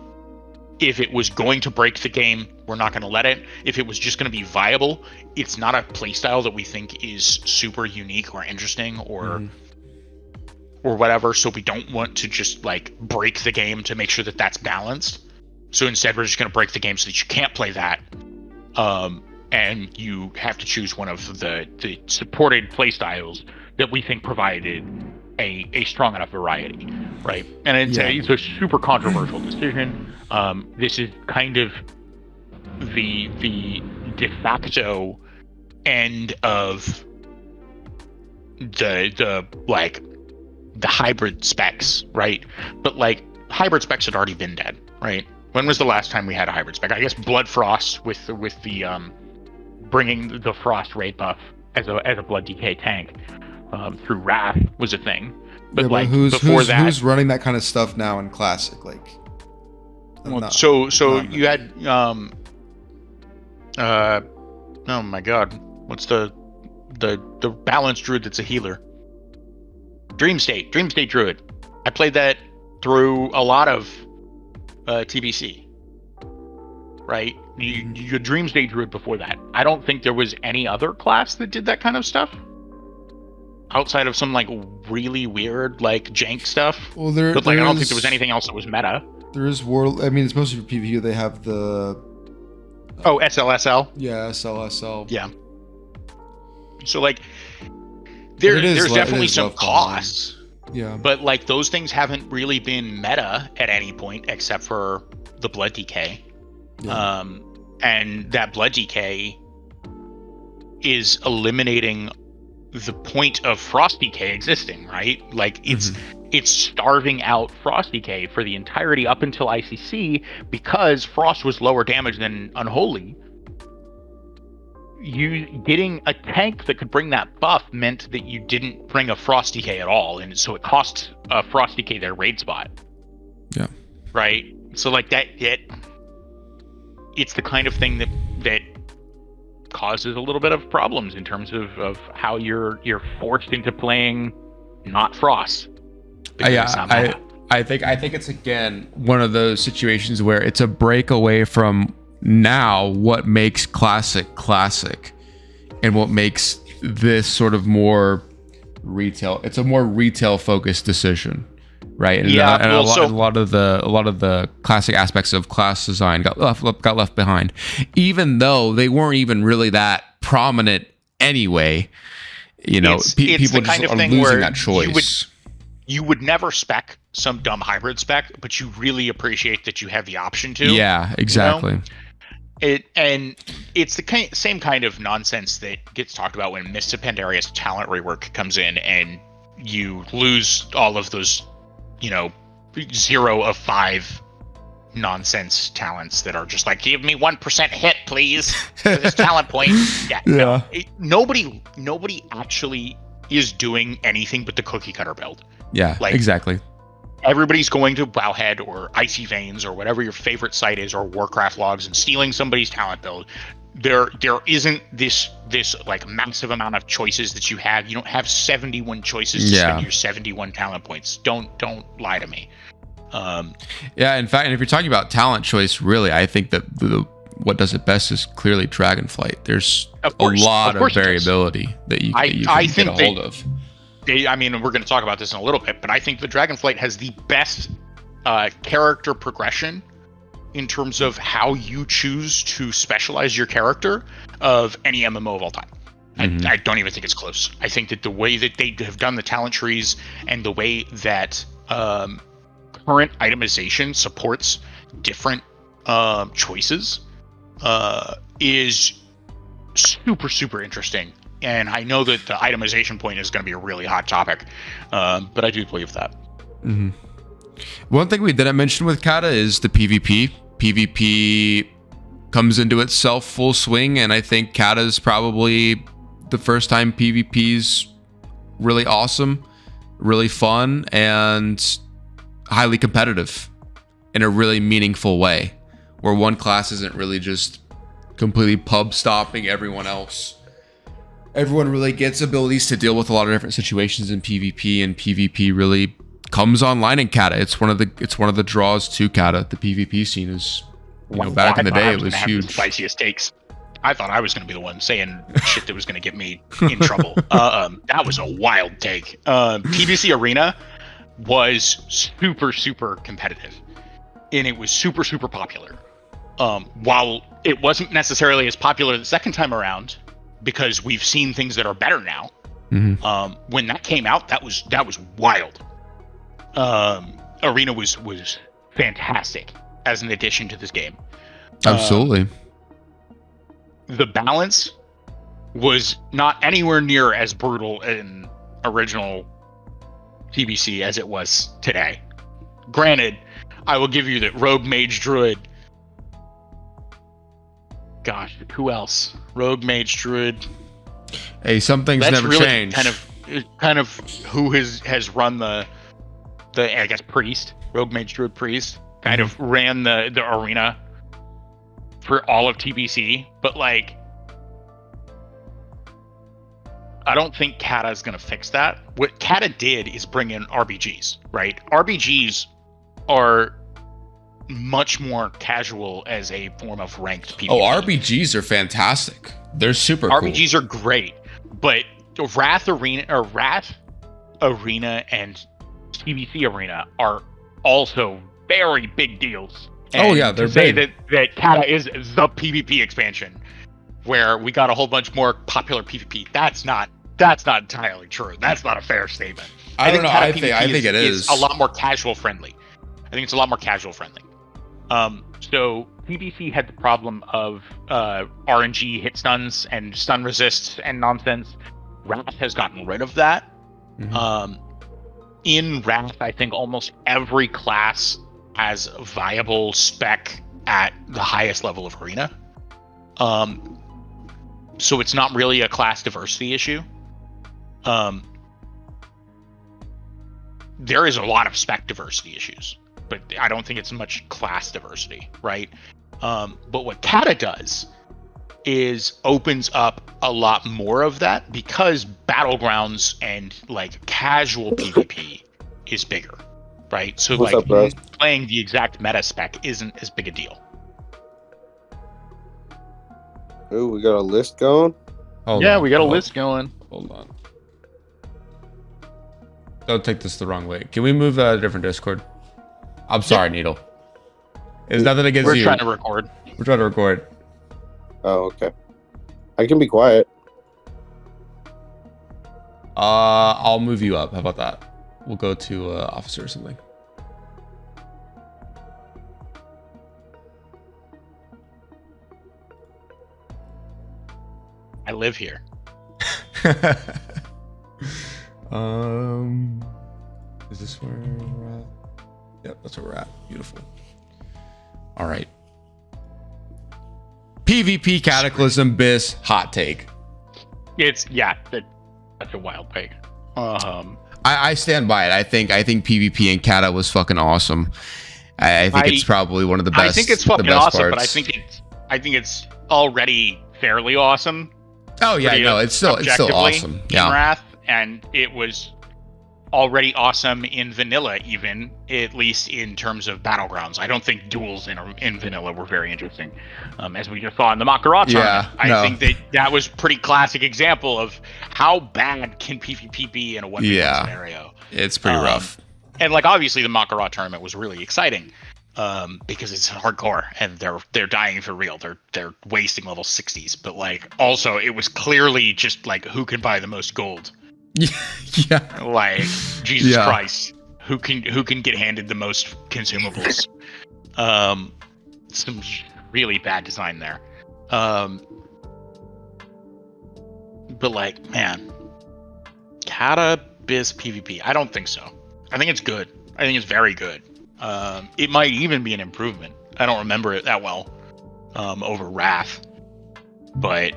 was going to break the game, we're not going to let it. If it was just going to be viable, it's not a playstyle that we think is super unique or interesting or whatever. So we don't want to just like break the game to make sure that that's balanced. So instead, we're just going to break the game so that you can't play that. And you have to choose one of the supported playstyles that we think provided a strong enough variety, right? And it's a super controversial decision. This is kind of the de facto end of the hybrid specs, right? But like hybrid specs had already been dead, right? When was the last time we had a hybrid spec? I guess Blood Frost with the bringing the Frost raid buff as a Blood DK tank through Wrath was a thing. But like who's running that kind of stuff now in Classic? Like, so you had oh my god, what's the balanced druid that's a healer? Dream State Druid. I played that through a lot of TBC, right? You Dream State Druid before that. I don't think there was any other class that did that kind of stuff. outside of some like really weird like jank stuff. Well, But like I don't think there was anything else that was meta. There is world. I mean, it's mostly for PvP. They have the SLSL. Yeah, SLSL. Yeah. So like there's definitely some costs. Yeah. But like those things haven't really been meta at any point except for the blood decay. Yeah. And that blood decay is eliminating the point of frost decay existing, right? Like it's starving out frost decay for the entirety up until ICC because frost was lower damage than unholy. You getting a tank that could bring that buff meant that you didn't bring a frost decay at all, and so it cost frost decay their raid spot. Yeah. Right. So like that, it's the kind of thing that causes a little bit of problems in terms of how you're forced into playing not frost. I think it's again one of those situations where it's a break away from now what makes classic and what makes this sort of more retail. It's a more retail focused decision, right? And, yeah, and a lot of the classic aspects of class design got left behind, even though they weren't even really that prominent anyway. You know, people just are losing that choice. You would never spec some dumb hybrid spec, but you really appreciate that you have the option to. Yeah, exactly. You know? It's the same kind of nonsense that gets talked about when Mists of Pandaria's talent rework comes in and you lose all of those, 0 of 5 nonsense talents that are just like, give me 1% hit, please, for this talent point. Yeah. Yeah. Nobody actually is doing anything but the cookie cutter build. Yeah, like, exactly. Everybody's going to Wowhead or Icy Veins or whatever your favorite site is, or Warcraft logs, and stealing somebody's talent build. There isn't this like massive amount of choices that you have. You don't have 71 choices to spend your 71 talent points. Don't lie to me. Yeah, in fact, and if you're talking about talent choice, really, I think that what does it best is clearly Dragonflight. There's a lot of variability that you can get a hold of. I mean, we're going to talk about this in a little bit, but I think the Dragonflight has the best character progression in terms of how you choose to specialize your character of any MMO of all time. I don't even think it's close. I think that the way that they have done the talent trees and the way that current itemization supports different choices is super, super interesting. And I know that the itemization point is going to be a really hot topic, but I do believe that. Mm-hmm. One thing we didn't mention with Kata is the PvP. PvP comes into itself full swing, and I think Kata is probably the first time PvP's really awesome, really fun, and highly competitive in a really meaningful way, where one class isn't really just completely pub stopping everyone else. Everyone really gets abilities to deal with a lot of different situations in PvP, and PvP really comes online in Kata. It's one of the draws to Kata. The PvP scene is, back in the day, it was huge. The spiciest takes. I thought I was going to be the one saying shit that was going to get me in trouble. That was a wild take. PvC Arena was super, super competitive, and it was super, super popular. While it wasn't necessarily as popular the second time around, because we've seen things that are better now. Mm-hmm. When that came out, that was wild. Arena was fantastic as an addition to this game. Absolutely. The balance was not anywhere near as brutal in original TBC as it was today. Granted, I will give you that Rogue Mage Druid. Gosh, who else? Rogue Mage Druid. Hey, some things never really change. Kind of who has run the I guess Priest, Rogue Mage Druid Priest, kind of ran the arena for all of TBC, but like I don't think Kata is going to fix that. What Kata did is bring in RBGs, right? RBGs are much more casual as a form of ranked PvP. Oh, RBGs are fantastic. They're super RBGs are great, but Wrath Arena and TBC Arena are also very big deals. And they're to say big. that Kata is the PvP expansion, where we got a whole bunch more popular PvP. That's not entirely true. That's not a fair statement. I don't know. Kata I think it is a lot more casual friendly. I think it's a lot more casual friendly. So PvC had the problem of RNG hit stuns and stun resists and nonsense. Wrath has gotten rid of that. Mhm. In Wrath, I think almost every class has a viable spec at the highest level of Arena. So it's not really a class diversity issue. There is a lot of spec diversity issues, but I don't think it's much class diversity, right? But what Kata does is opens up a lot more of that because Battlegrounds and like casual PvP is bigger, right? So What's like up, bro? playing the exact meta spec isn't as big a deal. Ooh, we got a list going. Hold Yeah, on, we got a hold- list going. Hold on. Don't take this the wrong way. Can we move that to a different Discord? I'm sorry, Needle. It's nothing against We're you. trying to record. We're trying to record. Oh, okay. I can be quiet. I'll move you up. How about that? We'll go to officer or something. I live here. Is this where we're at? Yep, that's where we're at. Beautiful. All right. PvP Cataclysm Bis hot take. That's a wild take. I stand by it. I think PvP in Kata was fucking awesome. I think it's probably one of the best. I think it's the fucking best awesome, parts. but I think it's already fairly awesome. Oh yeah, pretty no, it's still objectively awesome. in Yeah, Wrath, and it was already awesome in vanilla, even at least in terms of Battlegrounds. I don't think duels in vanilla were very interesting, as we just saw in the Makara tournament. I think that was pretty classic example of how bad can PvP be in a 1v1 scenario. It's pretty rough. And like obviously the Makara tournament was really exciting. Because it's hardcore and they're dying for real. They're wasting level 60s, but like also it was clearly just like who can buy the most gold. Yeah. Like Jesus Christ, who can get handed the most consumables. Some really bad design there. But like, man, Kata Biz PvP. I don't think so. I think it's good. I think it's very good. It might even be an improvement. I don't remember it that well over Wrath, but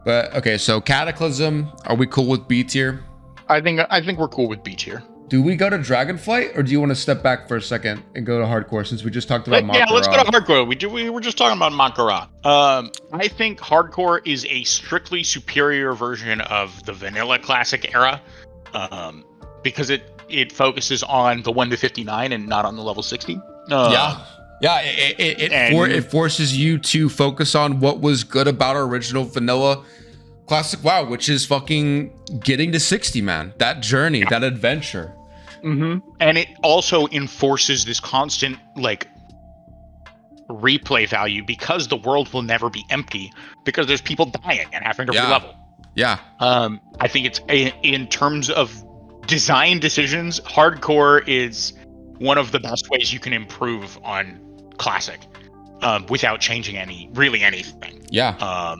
okay. So Cataclysm, are we cool with B tier? I think we're cool with B tier. Do we go to Dragonflight, or do you want to step back for a second and go to Hardcore since we just talked about Makara? Yeah, let's go to Hardcore. We were just talking about Makara. I think Hardcore is a strictly superior version of the Vanilla Classic era, because it focuses on the 1 to 59 and not on the level 60. It forces you to focus on what was good about our original vanilla classic WoW, which is fucking getting to 60, man. That journey, that adventure. Mm-hmm. And it also enforces this constant like replay value because the world will never be empty because there's people dying and having to re-level. Yeah. I think it's in terms of design decisions, Hardcore is one of the best ways you can improve on Classic without changing anything. Yeah.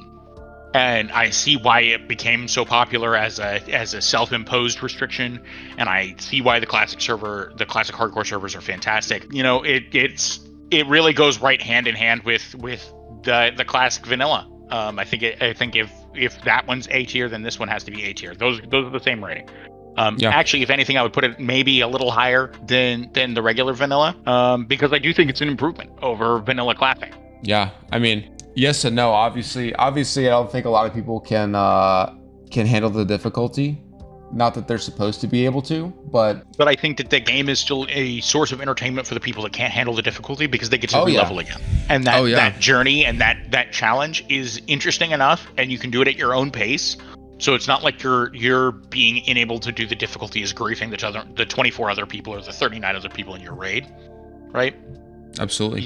And I see why it became so popular as a self-imposed restriction, and I see why the classic hardcore servers are fantastic. You know, it really goes right hand in hand with the classic vanilla. I think if that one's A tier, then this one has to be A tier. Those are the same rating. Actually, if anything, I would put it maybe a little higher than the regular vanilla, because I do think it's an improvement over vanilla classic. Yeah, I mean, yes and no. Obviously, I don't think a lot of people can handle the difficulty. Not that they're supposed to be able to, but I think that the game is still a source of entertainment for the people that can't handle the difficulty because they get to re-level again. And that journey and that challenge is interesting enough, and you can do it at your own pace So it's not like you're being unable to do the difficulty is griefing the 24 other people or the 39 other people in your raid, right? Absolutely.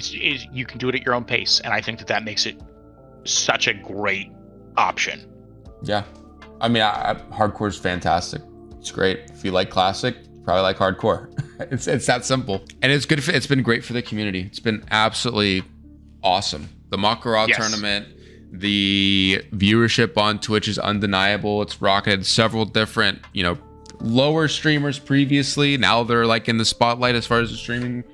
You can do it at your own pace, and I think that makes it such a great option. Yeah. I mean, hardcore is fantastic. It's great. If you like classic, you probably like hardcore. it's that simple. And it's good. It's been great for the community. It's been absolutely awesome. The Makarov tournament, the viewership on Twitch is undeniable. It's rocketed several different, lower streamers previously. Now they're like in the spotlight as far as the streaming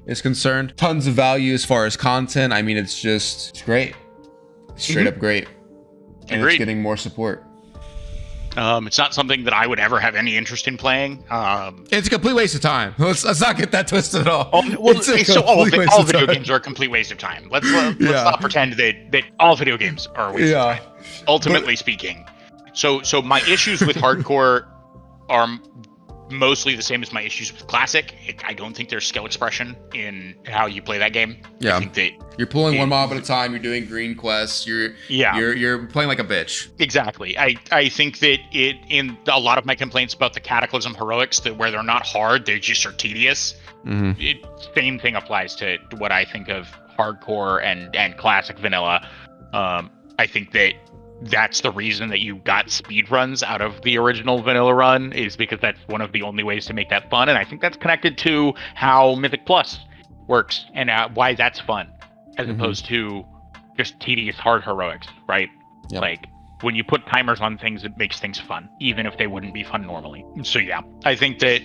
is concerned. Tons of value as far as content. I mean, it's great. Straight up great. And Agreed. It's getting more support. It's not something that I would ever have any interest in playing. It's a complete waste of time. Let's not get that twisted at all. All video games are a complete waste of time. Let's not pretend that all video games are a waste of time. Ultimately speaking. So my issues with hardcore are mostly the same as my issues with classic. I don't think there's skill expression in how you play that game. Yeah. I think that you're pulling one mob at a time. You're doing green quests. You're playing like a bitch. Exactly. I think that in a lot of my complaints about the Cataclysm heroics, that where they're not hard, they just are tedious. Mm-hmm. Same thing applies to what I think of hardcore and classic vanilla. I think that's the reason that you got speed runs out of the original vanilla run, is because that's one of the only ways to make that fun. And I think that's connected to how Mythic Plus works and why that's fun, as opposed to just tedious hard heroics, right? Yep. Like when you put timers on things, it makes things fun, even if they wouldn't be fun normally. So yeah, I think that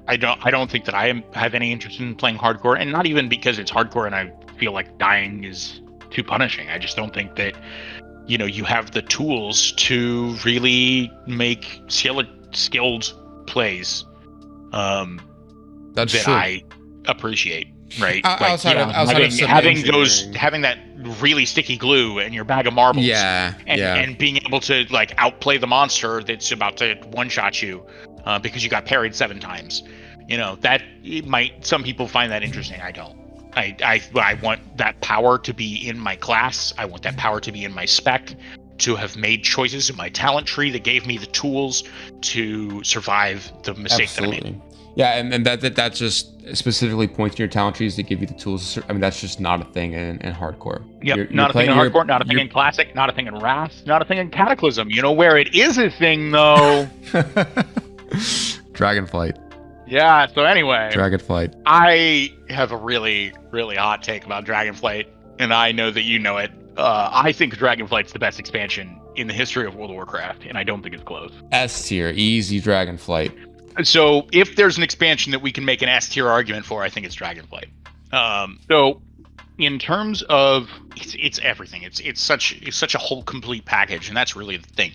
I don't think that I have any interest in playing hardcore, and not even because it's hardcore and I feel like dying is too punishing. I just don't think that you have the tools to really make skilled plays That's that true. I appreciate, right? Having that really sticky glue in your bag of marbles, and being able to like outplay the monster that's about to one-shot you because you got parried 7 times. Some people find that interesting. I don't. I want that power to be in my class. I want that power to be in my spec, to have made choices in my talent tree that gave me the tools to survive the mistakes that I made. Yeah, and that just specifically points to your talent trees that give you the tools. I mean, that's just not a thing in hordcore. Yep, not a thing in hardcore, not a thing in classic, not a thing in wrath, not a thing in cataclysm. You know where it is a thing though? Dragonflight. Yeah, so anyway. Dragonflight. I have a really, really hot take about Dragonflight, and I know that you know it. I think Dragonflight's the best expansion in the history of World of Warcraft, and I don't think it's close. S tier, easy Dragonflight. So if there's an expansion that we can make an S tier argument for, I think it's Dragonflight. So in terms of it's everything. It's such a whole complete package, and that's really the thing.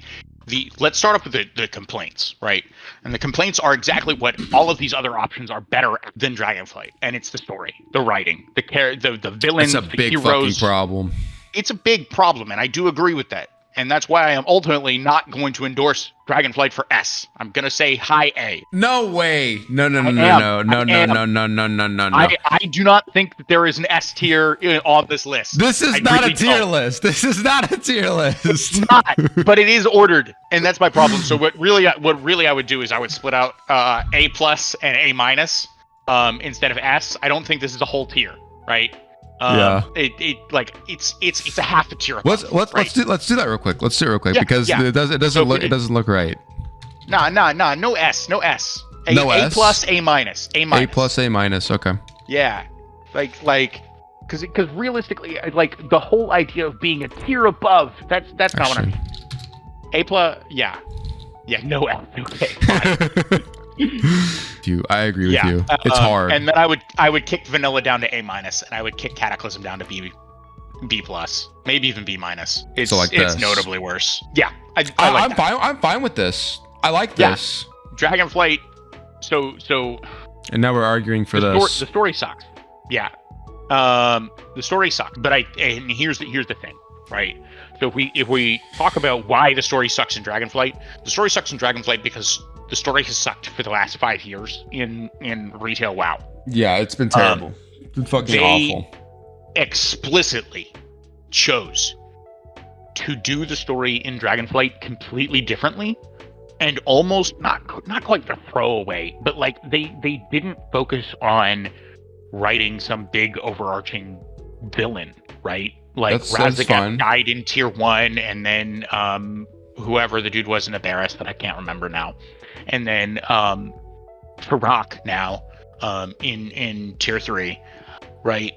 Let's start off with the complaints, right? And the complaints are exactly what all of these other options are better than Dragonflight, and it's the story, the writing, the villains, it's a the big heroes. Fucking problem. It's a big problem, and I do agree with that. And that's why I am ultimately not going to endorse Dragonflight for S. I'm going to say high A. No way. No. I do not think that there is an S tier on this list. This is not a tier list. This is not a tier list. It's not, but it is ordered, and that's my problem. So what really I would do is I would split out A plus and A minus instead of S. I don't think this is a whole tier, right? It's a half a tier. Let's do that real quick. Because it doesn't look right. No S. No S. A plus, A minus. A minus. A plus, A minus. Okay. Yeah, because realistically, like the whole idea of being a tier above, that's not what I mean. A plus, yeah, no S. Okay. Fine. I agree with you. It's hard. And then I would kick vanilla down to A minus, and I would kick cataclysm down to B plus, maybe even B minus. It's notably worse. Yeah, I'm fine with this. I like this. Dragonflight. So. And now we're arguing for this. The story sucks. Yeah. The story sucks. But here's the thing, right? So if we talk about why the story sucks in Dragonflight, the story sucks in Dragonflight because the story has sucked for the last 5 years in retail WoW. Yeah, it's been terrible. It's been fucking awful. Explicitly chose to do the story in Dragonflight completely differently, and almost not quite the throwaway, but like they didn't focus on writing some big overarching villain, right? Like Razageth died in tier 1, and then whoever the dude was in Aberis that I can't remember now, and then Farak now in tier 3, right?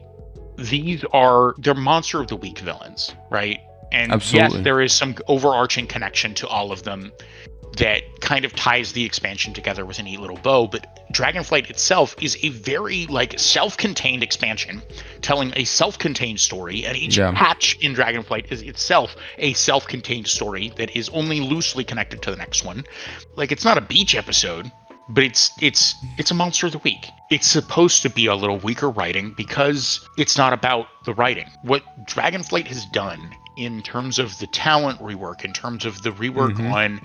They're monster of the week villains, right? And Absolutely. yes, there is some overarching connection to all of them that kind of ties the expansion together with a neat little bow, but Dragonflight itself is a very like self-contained expansion telling a self-contained story, and each patch in Dragonflight is itself a self-contained story that is only loosely connected to the next one. Like, it's not a beach episode, but it's a monster of the week. It's supposed to be a little weaker writing because it's not about the writing. What Dragonflight has done in terms of the talent rework, in terms of the rework on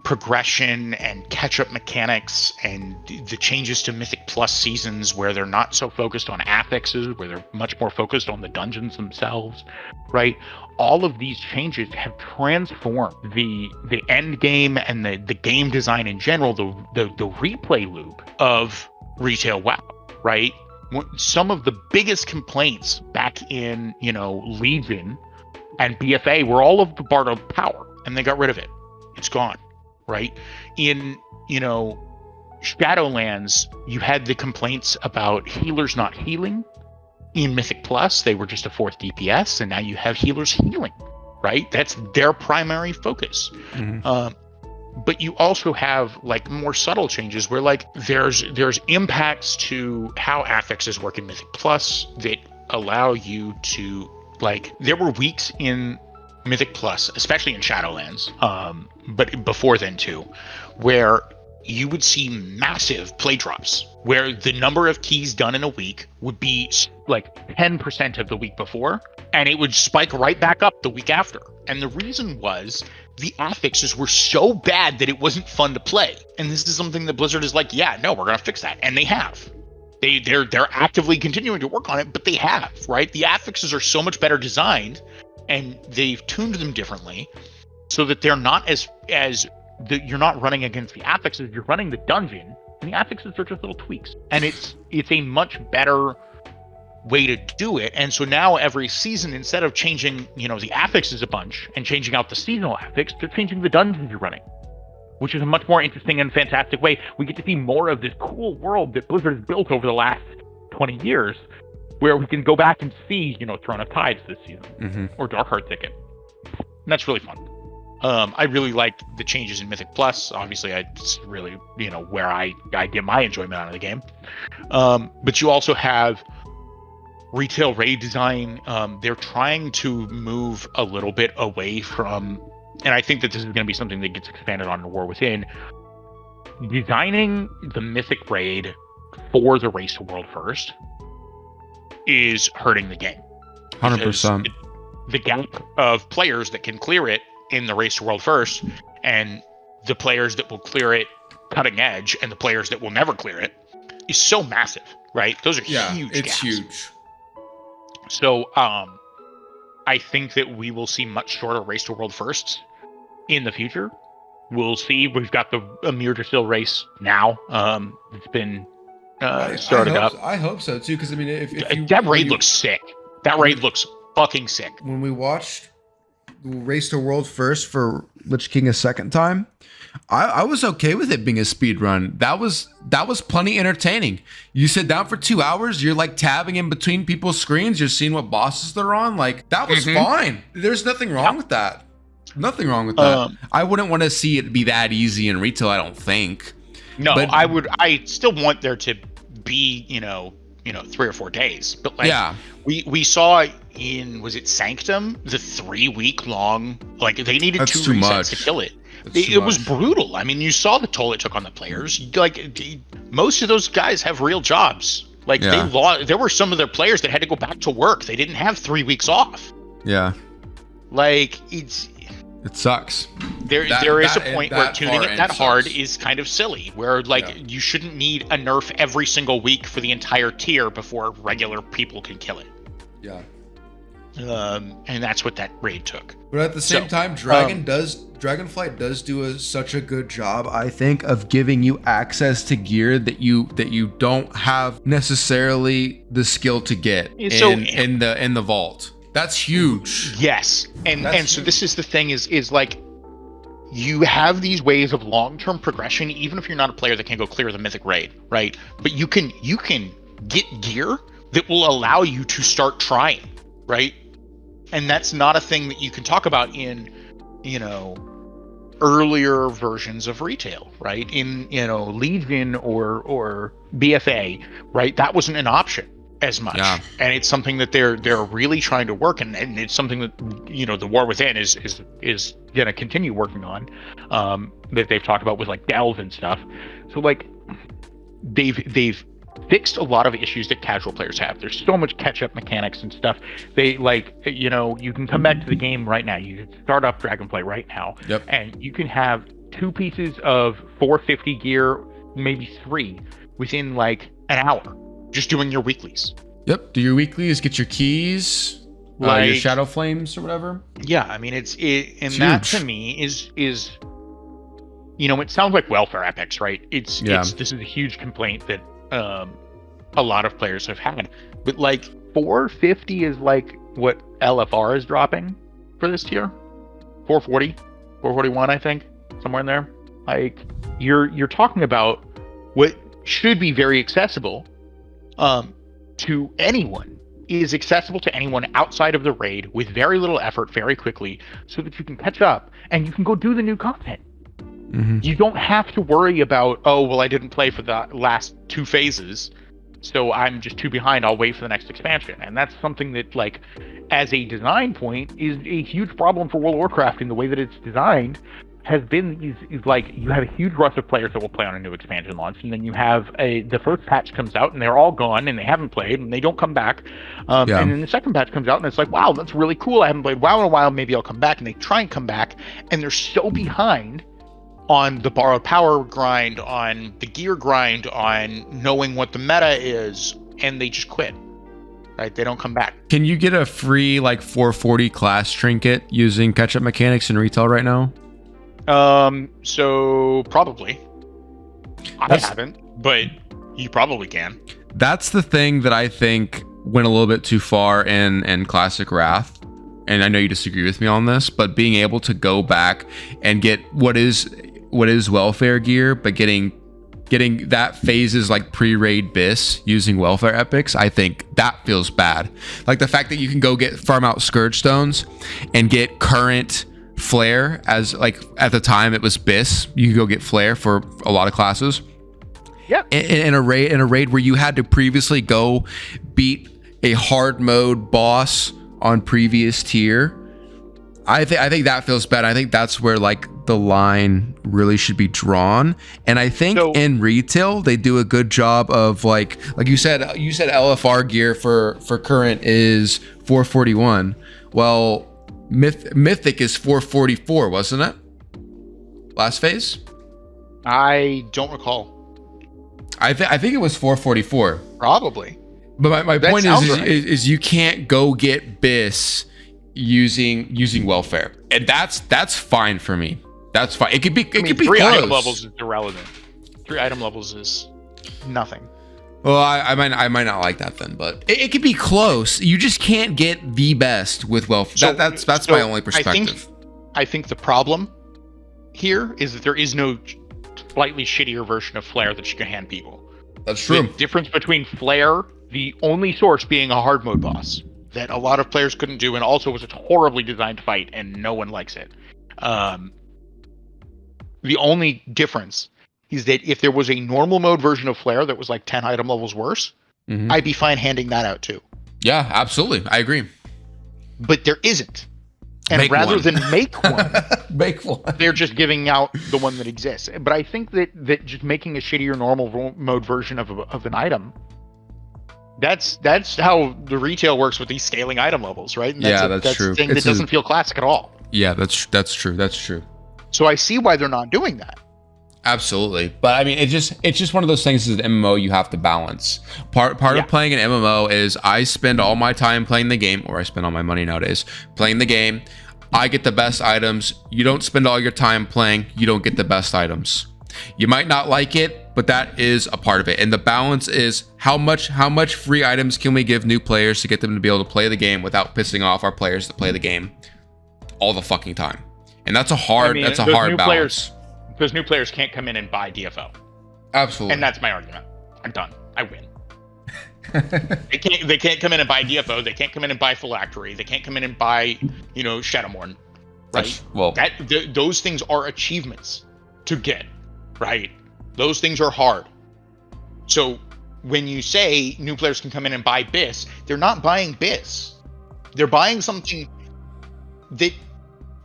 progression and catch-up mechanics, and the changes to Mythic Plus seasons where they're not so focused on affixes, where they're much more focused on the dungeons themselves, right? All of these changes have transformed the end game and the game design in general, the replay loop of retail WoW, right? Some of the biggest complaints back in, Legion and BFA were all of the borrowed power, and they got rid of it. It's gone. Right? In, Shadowlands, you had the complaints about healers not healing. In Mythic Plus, they were just a 4th DPS, and now you have healers healing, right? That's their primary focus. But you also have like more subtle changes where like there's impacts to how affixes work in Mythic Plus that allow you to, like, there were weeks in Mythic Plus, especially in Shadowlands, but before then too, where you would see massive play drops, where the number of keys done in a week would be like 10% of the week before, and it would spike right back up the week after. And the reason was the affixes were so bad that it wasn't fun to play. And this is something that Blizzard is like, yeah, no, we're gonna fix that, and they have. They're actively continuing to work on it, but they have, right? The affixes are so much better designed, and they've tuned them differently so that they're not you're not running against the affixes, you're running the dungeon, and the affixes are just little tweaks. And it's a much better way to do it. And so now every season, instead of changing, the affixes a bunch and changing out the seasonal affix, they're changing the dungeons you're running, which is a much more interesting and fantastic way. We get to see more of this cool world that Blizzard has built over the last 20 years, where we can go back and see, Throne of Tides this season, or Darkheart Thicket. And that's really fun. I really liked the changes in Mythic Plus. Obviously, it's really, where I get my enjoyment out of the game. But you also have retail raid design. They're trying to move a little bit away from, and I think that this is going to be something that gets expanded on in War Within, designing the Mythic raid for the Race to World first is hurting the game. 100%. The gap of players that can clear it in the Race to World first, and the players that will clear it cutting edge, and the players that will never clear it, is so massive, right? Those are huge gaps. It's huge. So I think that we will see much shorter Race to World firsts in the future. We'll see. We've got the Amir Drasil race now. It's been started up. I hope so too, because I mean, if that raid looks sick. That raid looks fucking sick. When we watched Race to World first for Lich King a second time, I was okay with it being a speed run. That was plenty entertaining. You sit down for 2 hours, you're like tabbing in between people's screens, you're seeing what bosses they're on. Like, that was fine. There's nothing wrong with that. Nothing wrong with that. I wouldn't want to see it be that easy in retail, I don't think. No, but I still want there to be, 3 or 4 days. But like, we saw in, was it Sanctum, the 3-week long, like, they needed That's 2 too resets much. to kill it. It was brutal. I mean, you saw the toll it took on the players. Like, most of those guys have real jobs. Like, there were some of their players that had to go back to work. They didn't have 3 weeks off. Yeah. Like, it sucks. There is a point where tuning it that hard is kind of silly, where like you shouldn't need a nerf every single week for the entire tier before regular people can kill it. Yeah. And that's what that raid took. But at the same time, Dragonflight does do such a good job, I think, of giving you access to gear that you don't have necessarily the skill to get in the vault. That's huge. Yes, and so this is the thing is like, you have these ways of long-term progression, even if you're not a player that can go clear the mythic raid, right? But you can get gear that will allow you to start trying, right? And that's not a thing that you can talk about in, earlier versions of retail, right? In, Legion or BFA, right? That wasn't an option as much. Yeah. And it's something that they're really trying to work, and it's something that, the War Within is going to continue working on, that they've talked about with like delve and stuff. So like they've fixed a lot of issues that casual players have. There's so much catch-up mechanics and stuff. They you can come back to the game right now. You can start up Dragonflight right now. Yep. And you can have 2 pieces of 450 gear, maybe 3, within like an hour, just doing your weeklies. Yep. Do your weeklies, get your keys, your Shadow Flames or whatever. Yeah, I mean it's huge. that to me is it sounds like welfare epics, right? This is a huge complaint that a lot of players have had, but like 450 is like what LFR is dropping for this tier. 440, 441, I think, somewhere in there. Like you're talking about what should be very accessible to anyone, is accessible to anyone outside of the raid with very little effort, very quickly, so that you can catch up and you can go do the new content. Mm-hmm. You don't have to worry about, I didn't play for the last 2 phases, so I'm just too behind, I'll wait for the next expansion. And that's something that, like, as a design point, is a huge problem for World of Warcraft in the way that it's designed, has been, is like, you have a huge rush of players that will play on a new expansion launch, and then you have the first patch comes out, and they're all gone, and they haven't played, and they don't come back. And then the second patch comes out, and it's like, wow, that's really cool, I haven't played WoW in a while, maybe I'll come back, and they try and come back, and they're so behind on the borrowed power grind, on the gear grind, on knowing what the meta is, and they just quit. Right? They don't come back. Can you get a free like 440 class trinket using catch-up mechanics in retail right now? So probably. I haven't, but you probably can. That's the thing that I think went a little bit too far in Classic Wrath. And I know you disagree with me on this, but being able to go back and get what is welfare gear, but getting that phases like pre-raid bis using welfare epics, I think that feels bad. Like the fact that you can go farm out Scourge Stones and get current flare, as like at the time it was bis, you could go get flare for a lot of classes. Yeah. In a raid where you had to previously go beat a hard mode boss on previous tier, I think that feels bad. I think that's where like the line really should be drawn. And I think in retail they do a good job of like you said LFR gear for current is 441. Well, Mythic is 444, wasn't it? Last phase? I don't recall. I think it was 444. Probably. But my point is you can't go get bis using welfare, and that's fine for me. That's fine. It could be 3 close. item levels is irrelevant. 3 item levels is nothing. Well, I might not like that then, but it could be close. You just can't get the best with welfare. So, that's my only perspective. I think the problem here is that there is no slightly shittier version of Flare that you can hand people. That's true. The difference between Flare, the only source being a hard mode boss that a lot of players couldn't do, and also was a horribly designed fight and no one likes it. The only difference is that if there was a normal mode version of Flare that was like 10 item levels worse, I'd be fine handing that out too. Yeah, absolutely. I agree. But there isn't. And rather than make one, they're just giving out the one that exists. But I think that just making a shittier normal mode version of an item, that's how the retail works with these scaling item levels, right? And that's true. A thing that doesn't feel classic at all. Yeah, that's true. That's true. So I see why they're not doing that. Absolutely. But I mean, it's just one of those things as an MMO you have to balance. Part of playing an MMO is I spend all my time playing the game, or I spend all my money nowadays playing the game. I get the best items. You don't spend all your time playing, you don't get the best items. You might not like it, but that is a part of it. And the balance is how much free items can we give new players to get them to be able to play the game without pissing off our players that play the game all the fucking time. And that's a hard balance. Those new players can't come in and buy DFO. Absolutely. And that's my argument. I'm done. I win. They can't come in and buy DFO. They can't come in and buy Phylactery. They can't come in and buy, Shadowmourne. Right? Those things are achievements to get. Right? Those things are hard. So when you say new players can come in and buy BIS, they're not buying BIS. They're buying something that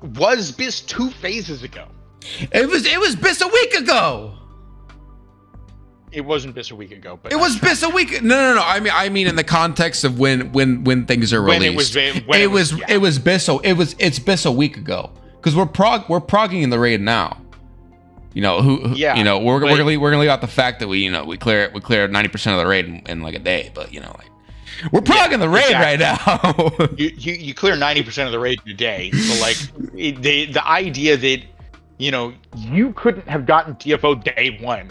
was BIS 2 phases ago. It was BIS a week ago. It wasn't BIS a week ago, but it was BIS a week. No. I mean in the context of when things are released. It's BIS a week ago because we're progging in the raid now. We're gonna leave out the fact that we clear 90% of the raid in like a day, but we're progging the raid right now. you clear 90% of the raid in a day. So like the idea that you couldn't have gotten DFO day 1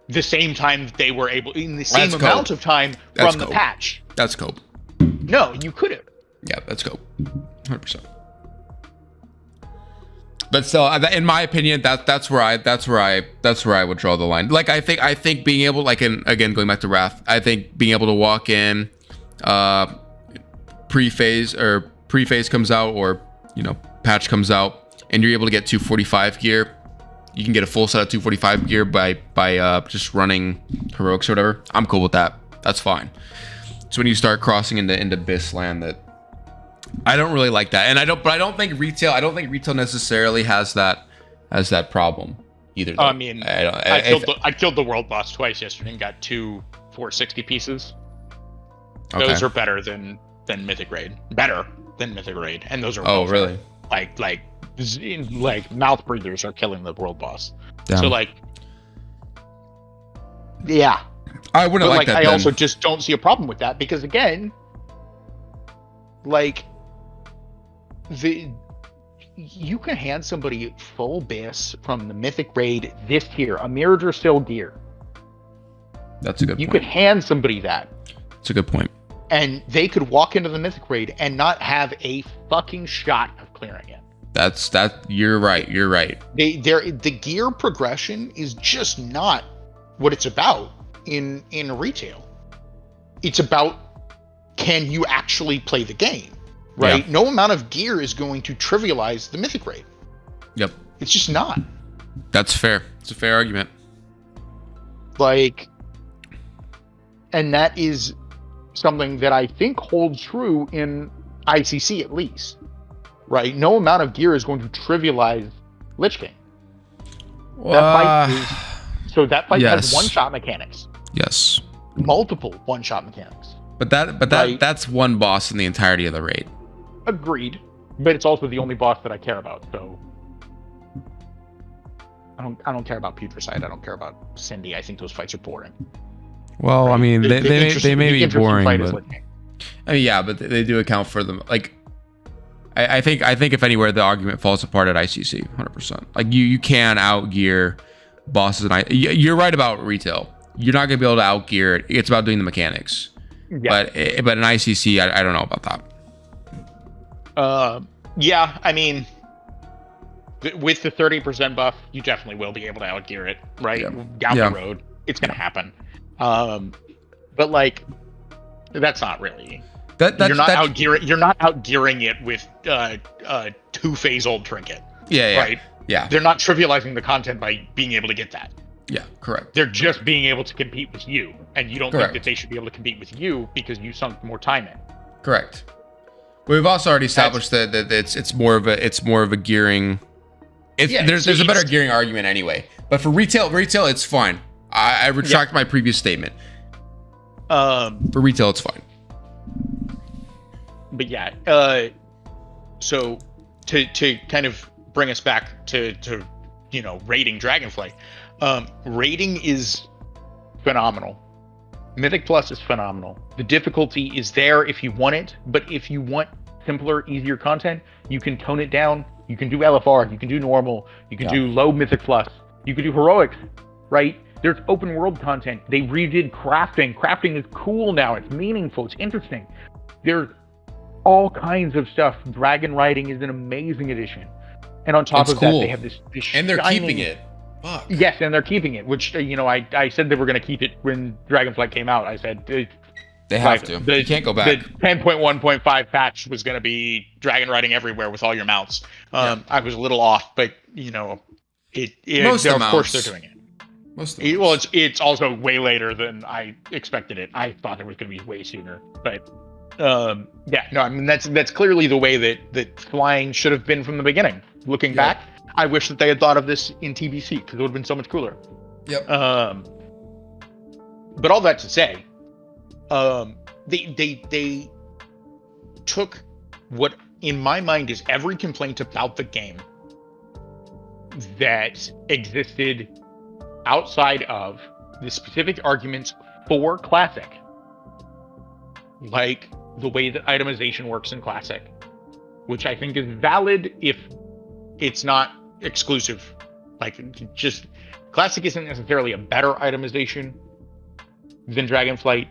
the same time that they were able in the same amount of time from the patch. That's cope. No, you could have. Yeah, that's cope. 100%. But still, in my opinion, that's where I would draw the line. Like I think being able, like, and again going back to Wrath, I think being able to walk in, pre-phase comes out, or patch comes out, and you're able to get 245 gear. You can get a full set of 245 gear by just running heroics or whatever. I'm cool with that. That's fine. So when you start crossing into BIS land, that I don't really like that, and I don't think retail necessarily has that problem either. Though. I mean, I killed the world boss twice yesterday and got 2 460 pieces. Okay. Those are better than Mythic Raid. Better than Mythic Raid, and those are really like mouth breathers are killing the world boss. Damn. So yeah, I wouldn't like that. I also just don't see a problem with that because again, you can hand somebody full BIS from the Mythic Raid this tier, a Mirager Still gear. That's a good point. You could hand somebody that. That's a good point. And they could walk into the Mythic Raid and not have a fucking shot of clearing it. You're right. You're right. The gear progression is just not what it's about in retail. It's about, can you actually play the game? Right? Yeah. No amount of gear is going to trivialize the Mythic Raid. Yep. It's just not. That's fair. It's a fair argument. And that is something that I think holds true in ICC at least. Right? No amount of gear is going to trivialize Lich King. That fight has one-shot mechanics. Yes. Multiple one-shot mechanics. But that's one boss in the entirety of the raid. Agreed, but it's also the only boss that I care about. So I don't care about Putricide. I don't care about Cindy. I think those fights are boring. Well, right? I mean, they may be boring, but but they do account for them. Like, I think if anywhere, the argument falls apart at ICC, 100%. Like you can outgear bosses, and you're right about retail. You're not gonna be able to outgear it. It's about doing the mechanics. Yeah. But in ICC, I don't know about that. Yeah, I mean, with the 30% buff, you definitely will be able to outgear it, right? Yeah. Down the road, it's gonna happen. But that's not really. You're not outgearing it with 2-phase old trinket. Yeah. Right. Yeah. They're not trivializing the content by being able to get that. Yeah, correct. They're just being able to compete with you, and you don't think that they should be able to compete with you because you sunk more time in. Correct. We've also already established that it's more of a gearing. There's a better gearing argument anyway. But for retail, it's fine. I retract my previous statement. For retail, it's fine. But yeah, so to kind of bring us back to raiding Dragonflight, Rating is phenomenal. Mythic Plus is phenomenal. The difficulty is there if you want it, but if you want simpler, easier content, you can tone it down. You can do LFR, you can do normal, you can do low Mythic Plus, you can do heroics, right? There's open world content. They redid crafting. Crafting is cool now. It's meaningful. It's interesting. There's all kinds of stuff. Dragon riding is an amazing addition. And on top of that, they have this and they're shining... keeping it. Fuck. Yes, and they're keeping it, which, I said they were going to keep it when Dragonflight came out. I said... They have to. You can't go back. The 10.1.5 patch was going to be dragon riding everywhere with all your mounts. I was a little off, but, of course they're doing it. Well, it's also way later than I expected it. I thought it was going to be way sooner, but that's clearly the way that flying should have been from the beginning. Looking back, I wish that they had thought of this in TBC because it would have been so much cooler. Yep. But all that to say, they took what in my mind is every complaint about the game that existed outside of the specific arguments for Classic, like the way that itemization works in Classic, which I think is valid if it's not exclusive. Like, just Classic isn't necessarily a better itemization than Dragonflight,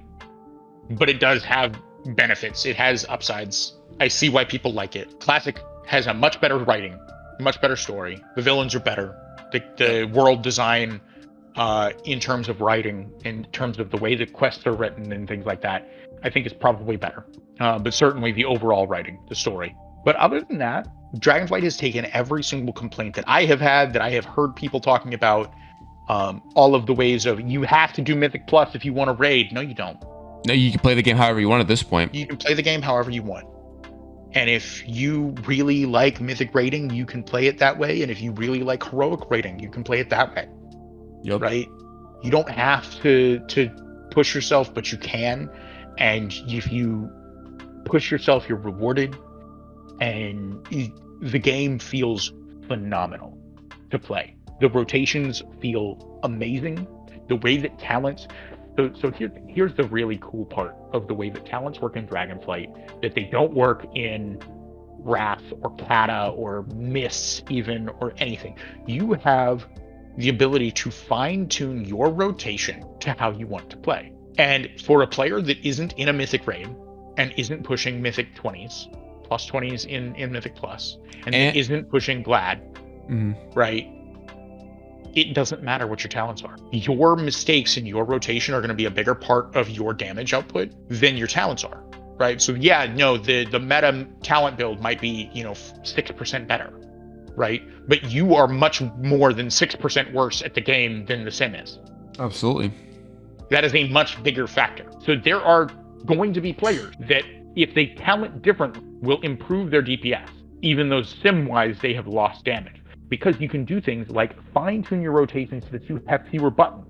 but it does have benefits. It has upsides. I see why people like it. Classic has a much better writing, much better story. The villains are better. The world design, in terms of writing, in terms of the way the quests are written and things like that, I think is probably better. But certainly the overall writing, the story. But other than that, Dragonflight has taken every single complaint that I have had, that I have heard people talking about, all of the ways of, you have to do Mythic Plus if you want to raid. No, you don't. No, you can play the game however you want at this point. You can play the game however you want. And if you really like Mythic raiding, you can play it that way. And if you really like Heroic raiding, you can play it that way. Yep. Right? You don't have to push yourself, but you can. And if you push yourself, you're rewarded. And the game feels phenomenal to play. The rotations feel amazing. The way that talents... So here's the really cool part of the way that talents work in Dragonflight that they don't work in Wrath or Kata or Mists even, or anything. You have the ability to fine-tune your rotation to how you want to play. And for a player that isn't in a Mythic raid and isn't pushing Mythic 20s, plus 20s in Mythic Plus, and isn't pushing Glad, right? It doesn't matter what your talents are. Your mistakes in your rotation are going to be a bigger part of your damage output than your talents are, right? So the meta talent build might be 6% better, right? But you are much more than 6% worse at the game than the sim is. Absolutely. That is a much bigger factor. So there are going to be players that, if they talent differently, will improve their DPS, even though sim-wise they have lost damage. Because you can do things like fine-tune your rotation so that you have fewer buttons.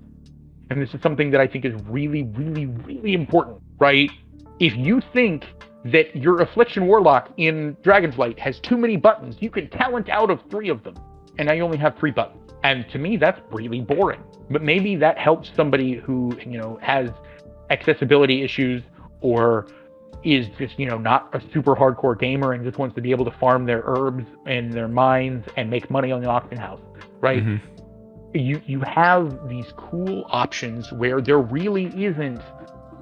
And this is something that I think is really, really, really important, right? If you think that your Affliction Warlock in Dragonflight has too many buttons, you can talent out of 3 of them. And now you only have 3 buttons. And to me, that's really boring. But maybe that helps somebody who, has accessibility issues, or is just, not a super hardcore gamer and just wants to be able to farm their herbs and their mines and make money on the auction house, right? You have these cool options where there really isn't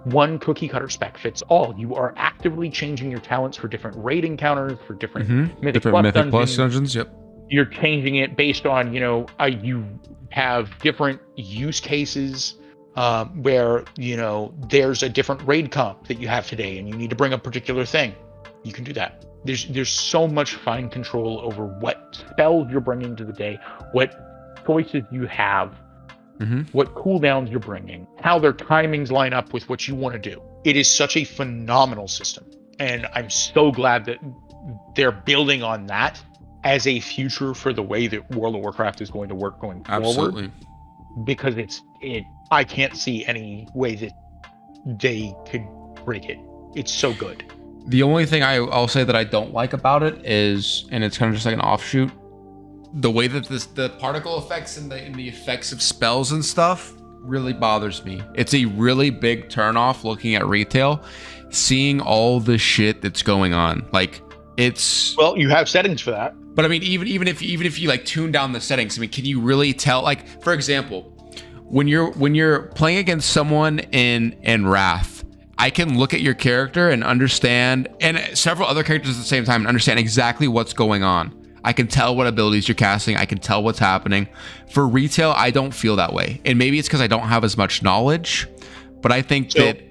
one cookie cutter spec fits all. You are actively changing your talents for different raid encounters, for different Mythic Plus dungeons. Yep. You're changing it based on, you have different use cases where there's a different raid comp that you have today and you need to bring a particular thing. You can do that. There's so much fine control over what spells you're bringing to the day, what choices you have, what cooldowns you're bringing, how their timings line up with what you want to do. It is such a phenomenal system, and I'm so glad that they're building on that as a future for the way that World of Warcraft is going to work going forward. Absolutely. Because I can't see any way that they could break it. It's so good. The only thing I'll say that I don't like about it is, and it's kind of just like an offshoot, the way that the particle effects and the effects of spells and stuff really bothers me. It's a really big turnoff looking at retail, seeing all the shit that's going on. Like, it's, well, you have settings for that. but I mean, even if you like tune down the settings, I mean, can you really tell? Like, for example, when you're playing against someone in Wrath, I can look at your character and understand, and several other characters at the same time, and understand exactly what's going on. I can tell what abilities you're casting. I can tell what's happening. For retail, I don't feel that way, and maybe it's because I don't have as much knowledge. But I think that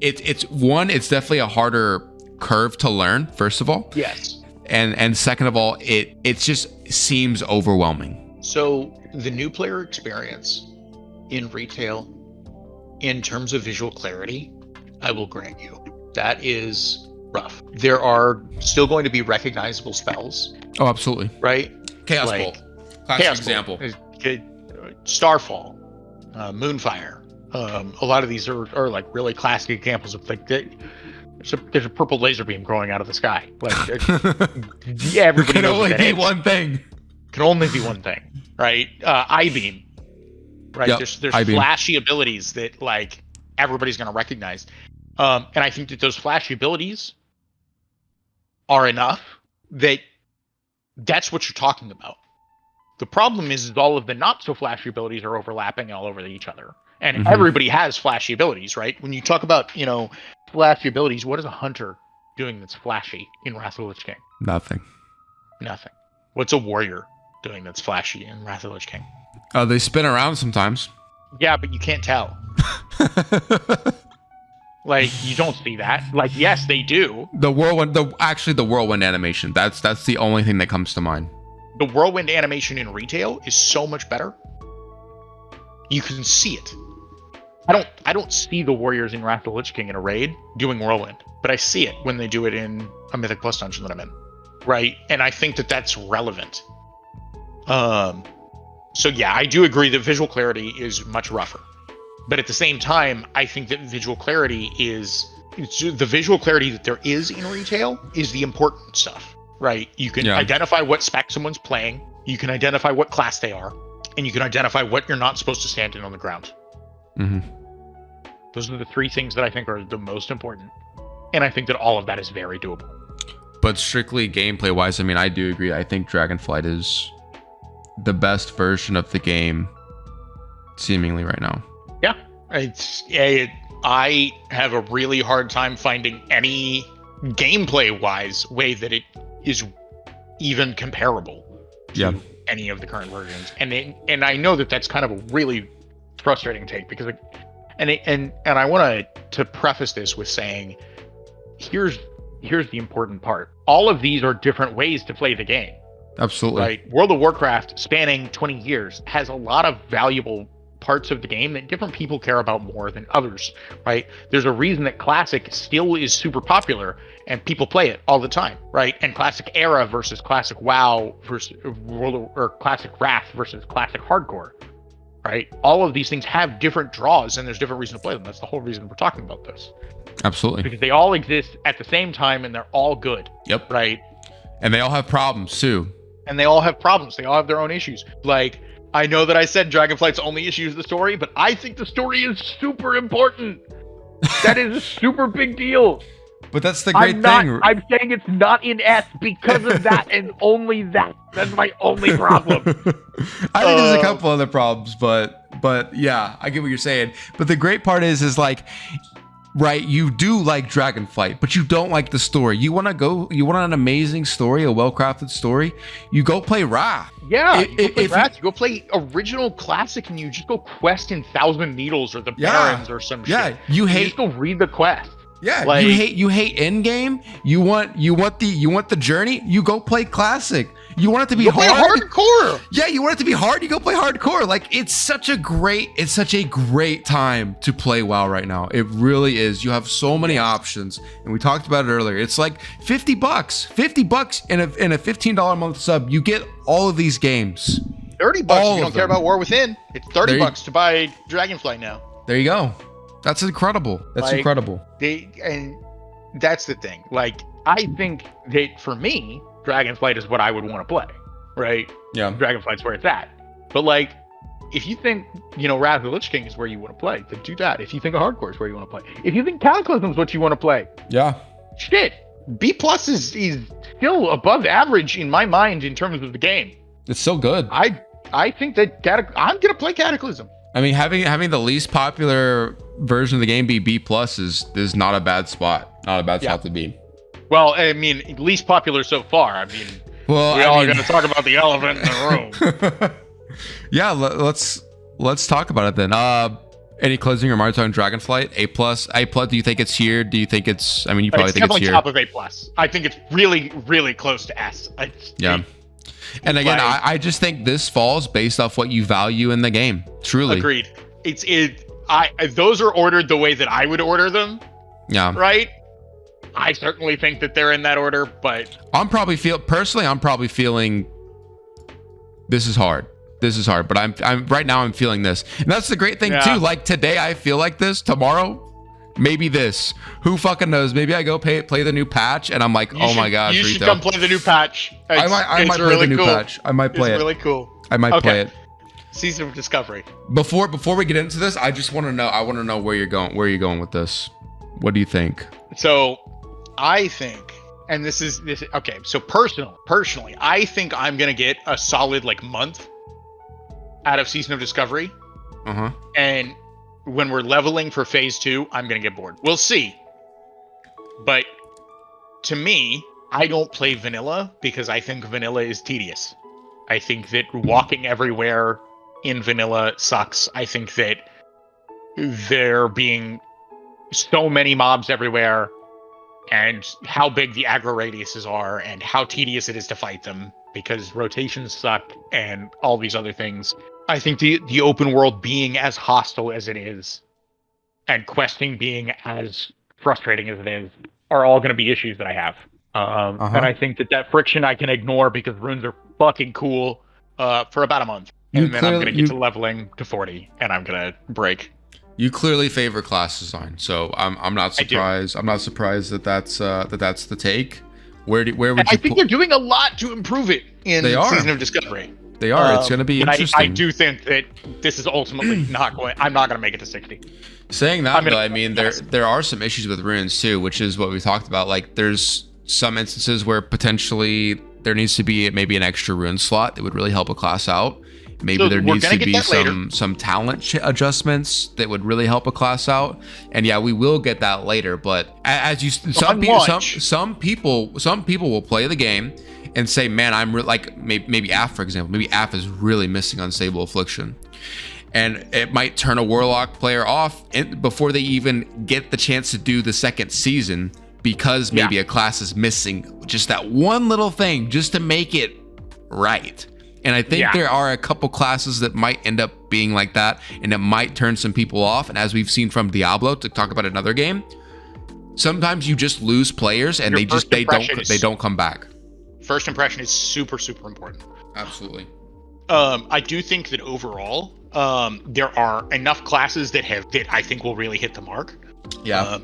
it's definitely a harder curve to learn. First of all, Yes. and second of all, it just seems overwhelming. So the new player experience in retail, in terms of visual clarity, I will grant you, that is rough. There are still going to be recognizable spells, Oh, absolutely. right? Chaos Like, Bolt. Classic Chaos example. Bolt, Starfall, Moonfire. A lot of these are like really classic examples of like there's a purple laser beam growing out of the sky. Like, yeah, everybody Can knows only what that be is. one thing. Can only be one thing, right? I-beam, right? Yep, There's I-beam. flashy abilities that like everybody's going to recognize, and I think that those flashy abilities are enough that that's what you're talking about. The problem is all of the not so flashy abilities are overlapping all over each other, and Mhm. everybody has flashy abilities, right? When you talk about flashy abilities, what is a hunter doing that's flashy in Wrath of the Lich King? Nothing. Nothing. What's a warrior doing that's flashy in Wrath of the Lich King? They spin around sometimes. Yeah, but you can't tell. Like, you don't see that. Like, yes, they do. The whirlwind animation. That's the only thing that comes to mind. The whirlwind animation in retail is so much better. You can see it. I don't see the warriors in Wrath of the Lich King in a raid doing whirlwind, but I see it when they do it in a Mythic Plus dungeon that I'm in, right? And I think that that's relevant. So yeah, I do agree that visual clarity is much rougher, but at the same time, I think that visual clarity the visual clarity that there is in retail is the important stuff, right? You can identify what spec someone's playing, you can identify what class they are, and you can identify what you're not supposed to stand in on the ground. Mm-hmm. Those are the three things that I think are the most important. And I think that all of that is very doable. But strictly gameplay wise, I mean, I do agree. I think Dragonflight is the best version of the game seemingly right now. Yeah. I have a really hard time finding any gameplay wise way that it is even comparable to any of the current versions. And I know that that's kind of a really frustrating take because and I want to preface this with saying here's the important part. All of these are different ways to play the game. Absolutely. Right. World of Warcraft, spanning 20 years, has a lot of valuable parts of the game that different people care about more than others, right? There's a reason that Classic still is super popular and people play it all the time, right? And Classic Era versus Classic WoW versus Classic Wrath versus Classic Hardcore, right? All of these things have different draws and there's different reasons to play them. That's the whole reason we're talking about this. Absolutely. Because they all exist at the same time and they're all good. Yep. Right? And they all have problems too. And they all have problems. They all have their own issues. Like, I know that I said Dragonflight's only issue is the story, but I think the story is super important. That is a super big deal. But that's the great thing. I'm saying it's not in S because of that and only that. That's my only problem. I think there's a couple other problems, but yeah, I get what you're saying. But the great part is like, right, you do like Dragonflight, but you don't like the story. You want an amazing story, a well-crafted story, you go play Wrath. Yeah, you go play original Classic and you just go quest in Thousand Needles or the Barrens or some shit. Yeah, you just go read the quest. Yeah, like, you hate end game. You want the journey. You go play Classic. You want it to be hard. Play hardcore. Yeah, you want it to be hard. You go play hardcore. Like it's such a great time to play WoW right now. It really is. You have so many options, and we talked about it earlier. It's like $50, $50 in a $15 a month sub. You get all of these games. $30 if you don't care about War Within. It's $30 to buy Dragonflight now. There you go. That's incredible. That's incredible. And that's the thing. Like, I think that for me, Dragonflight is what I would want to play. right? Yeah. Dragonflight's where it's at. But like, if you think, Wrath of the Lich King is where you want to play, then do that. If you think Hardcore is where you want to play. If you think Cataclysm is what you want to play, Yeah. shit. B+ is still above average in my mind in terms of the game. It's still good. I think that I'm gonna play Cataclysm. I mean, having the least popular version of the game be B+ is not a bad spot. Not a bad spot to be. Well, I mean, least popular so far. I mean, Well, we all are gonna talk about the elephant in the room. Yeah, let's talk about it then. Any closing remarks on Dragonflight? A+. Do you think it's here? Do you think it's? I mean, you probably think it's definitely here. top of A+. I think it's really, really close to S. Yeah. And again, I just think this falls based off what you value in the game. Truly. Agreed. Those are ordered the way that I would order them. Yeah. Right. I certainly think that they're in that order, but I'm probably feeling this is hard. This is hard, but I'm right now I'm feeling this. And that's the great thing too. Like today I feel like this, tomorrow maybe this. Who fucking knows? Maybe I go play the new patch and I'm like, oh my gosh, you should come play the new patch. I might play the new patch. I might play it. It's really cool. I might play it. Season of Discovery. Before we get into this, I just want to know. I want to know where you're going. Where are you going with this? What do you think? So, I think, and this is okay. So personally, I think I'm gonna get a solid month out of Season of Discovery. And when we're leveling for phase 2, I'm gonna get bored. We'll see. But to me, I don't play vanilla because I think vanilla is tedious. I think that walking everywhere in vanilla sucks. I think that there being so many mobs everywhere and how big the aggro radiuses are and how tedious it is to fight them because rotations suck and all these other things. I think the open world being as hostile as it is and questing being as frustrating as it is are all going to be issues that I have. And I think that friction I can ignore because runes are fucking cool for about a month. And then I'm going to get to leveling to 40 and I'm going to break. You clearly favor class design, so I'm not surprised. I'm not surprised that that's the take. Where would you? I think they're doing a lot to improve it in Season of Discovery. They are. It's going to be interesting. I do think that this is ultimately not going. I'm not going to make it to 60. Saying that, though, I mean there are some issues with runes too, which is what we talked about. Like there's some instances where potentially there needs to be maybe an extra rune slot that would really help a class out. Maybe there needs to be some talent adjustments that would really help a class out. And yeah, we will get that later. But as you, some people will play the game and say, man, I'm like maybe AF, for example, maybe AF is really missing Unstable Affliction. And it might turn a Warlock player off before they even get the chance to do the second season because maybe a class is missing just that one little thing just to make it right. And I think there are a couple classes that might end up being like that, and it might turn some people off. And as we've seen from Diablo, to talk about another game, sometimes you just lose players and they don't come back. First impression is super, super important. Absolutely. I do think that overall, there are enough classes that I think will really hit the mark. Yeah.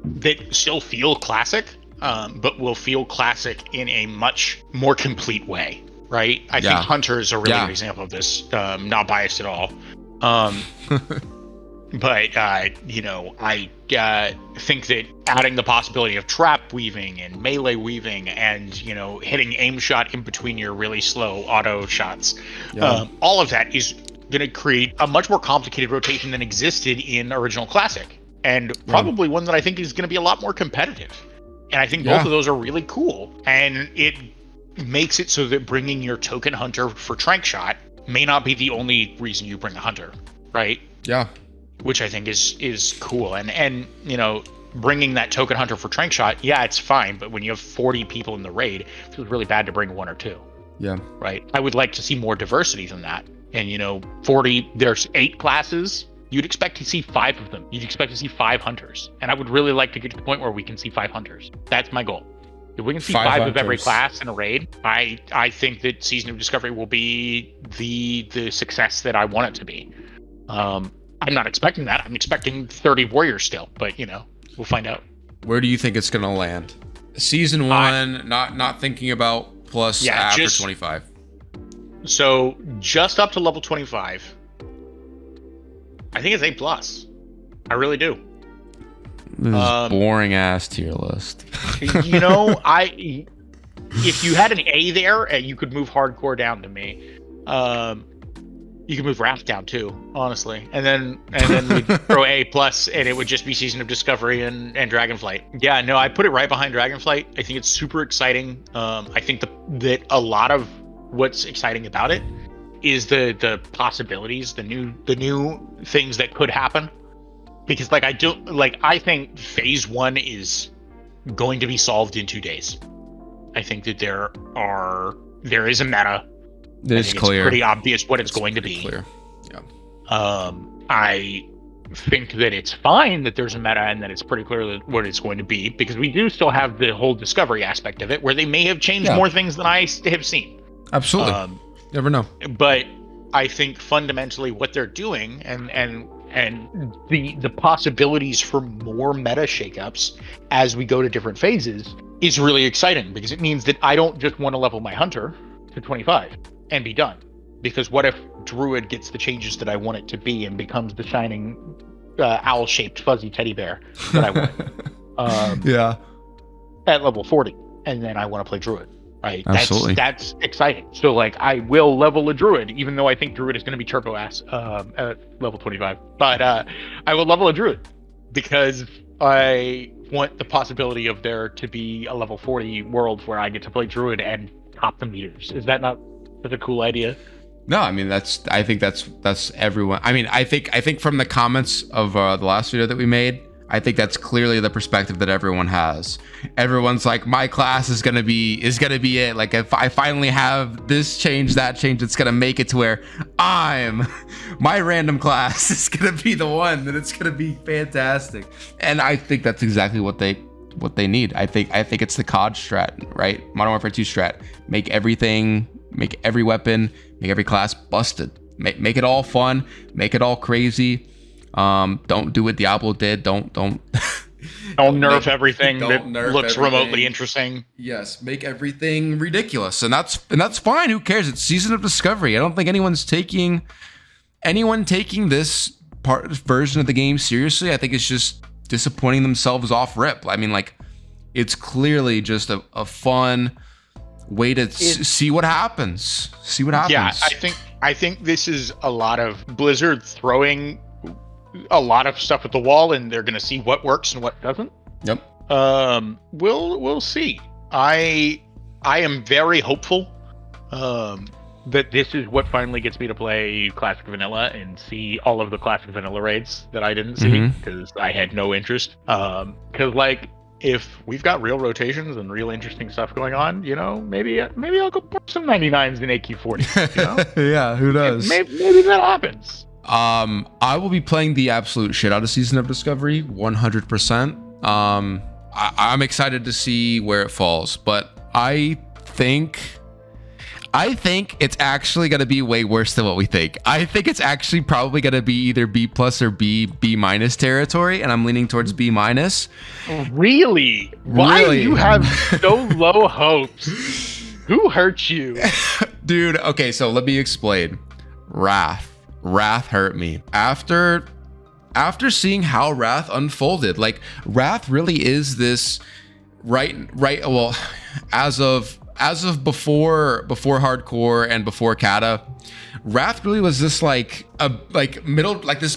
That still feel classic, but will feel classic in a much more complete way. Right? I think Hunter is a really good example of this. Not biased at all. But, I think that adding the possibility of trap weaving and melee weaving and, hitting aim shot in between your really slow auto shots, all of that is going to create a much more complicated rotation than existed in Original Classic. And probably one that I think is going to be a lot more competitive. And I think both of those are really cool. And it makes it so that bringing your token hunter for trank shot may not be the only reason you bring a hunter, right? Yeah. Which I think is cool. And bringing that token hunter for trank shot, it's fine. But when you have 40 people in the raid, it feels really bad to bring 1 or 2. Yeah. Right? I would like to see more diversity than that. And, 40, there's 8 classes. You'd expect to see 5 of them. You'd expect to see 5 hunters. And I would really like to get to the point where we can see 5 hunters. That's my goal. If we can see 5 of every class in a raid, I think that Season of Discovery will be the success that I want it to be. I'm not expecting that. I'm expecting 30 warriors still, but we'll find out. Where do you think it's gonna land? Season 1, not thinking about plus after 25. So just up to level 25. I think it's A+. I really do. This is boring ass tier list. You know, if you had an A there, you could move hardcore down to me. You could move Wrath down too, honestly, and then we'd throw A+, and it would just be Season of Discovery and Dragonflight. Yeah, no, I put it right behind Dragonflight. I think it's super exciting. I think that a lot of what's exciting about it is the possibilities, the new things that could happen. Because I think phase 1 is going to be solved in 2 days. I think that there is a meta. It's clear. It's pretty obvious what it's going to be. Clear. Yeah. I think that it's fine that there's a meta and that it's pretty clear what it's going to be, because we do still have the whole discovery aspect of it, where they may have changed more things than I have seen. Absolutely. Never know. But I think fundamentally what they're doing and the possibilities for more meta shakeups as we go to different phases is really exciting, because it means that I don't just want to level my hunter to 25 and be done. Because what if Druid gets the changes that I want it to be and becomes the shining owl-shaped fuzzy teddy bear that I want? Yeah. At level 40, and then I want to play Druid. Right? Absolutely. That's exciting. So like, I will level a Druid, even though I think Druid is going to be turbo ass at level 25. But I will level a Druid because I want the possibility of there to be a level 40 world where I get to play Druid and top the meters. Is that not such a cool idea? No, I mean I think that's everyone. I mean, I think from the comments of the last video that we made, I think that's clearly the perspective that everyone has. Everyone's like, my class is gonna be it. Like, if I finally have this change, that change, it's gonna make it to where my random class is gonna be the one that it's gonna be fantastic. And I think that's exactly what they need. I think it's the COD strat, right? Modern Warfare 2 strat. Make every weapon, make every class busted. Make it all fun, make it all crazy. Don't do what Diablo did. Don't nerf everything that looks remotely interesting. Yes, make everything ridiculous, and that's fine. Who cares? It's Season of Discovery. I don't think anyone taking this version of the game seriously. I think it's just disappointing themselves off rip. I mean, like, it's clearly just a fun way to see what happens. See what happens. Yeah, I think this is a lot of Blizzard throwing a lot of stuff at the wall, and they're going to see what works and what doesn't. Yep. We'll see. I am very hopeful that this is what finally gets me to play Classic Vanilla and see all of the Classic Vanilla raids that I didn't see because I had no interest. Because like, if we've got real rotations and real interesting stuff going on, you know, maybe I'll go put some 99s in AQ40. You know? Yeah, who knows? Maybe that happens. I will be playing the absolute shit out of Season of Discovery, 100%. I'm excited to see where it falls, but I think it's actually going to be way worse than what we think. I think it's actually probably going to be either B+ or B- territory, and I'm leaning towards B-. Really? Why do you have so low hopes? Who hurt you? Dude, okay, so let me explain. Wrath hurt me. After seeing how Wrath unfolded, like, Wrath really is this well, as of before hardcore and before Kata, Wrath really was this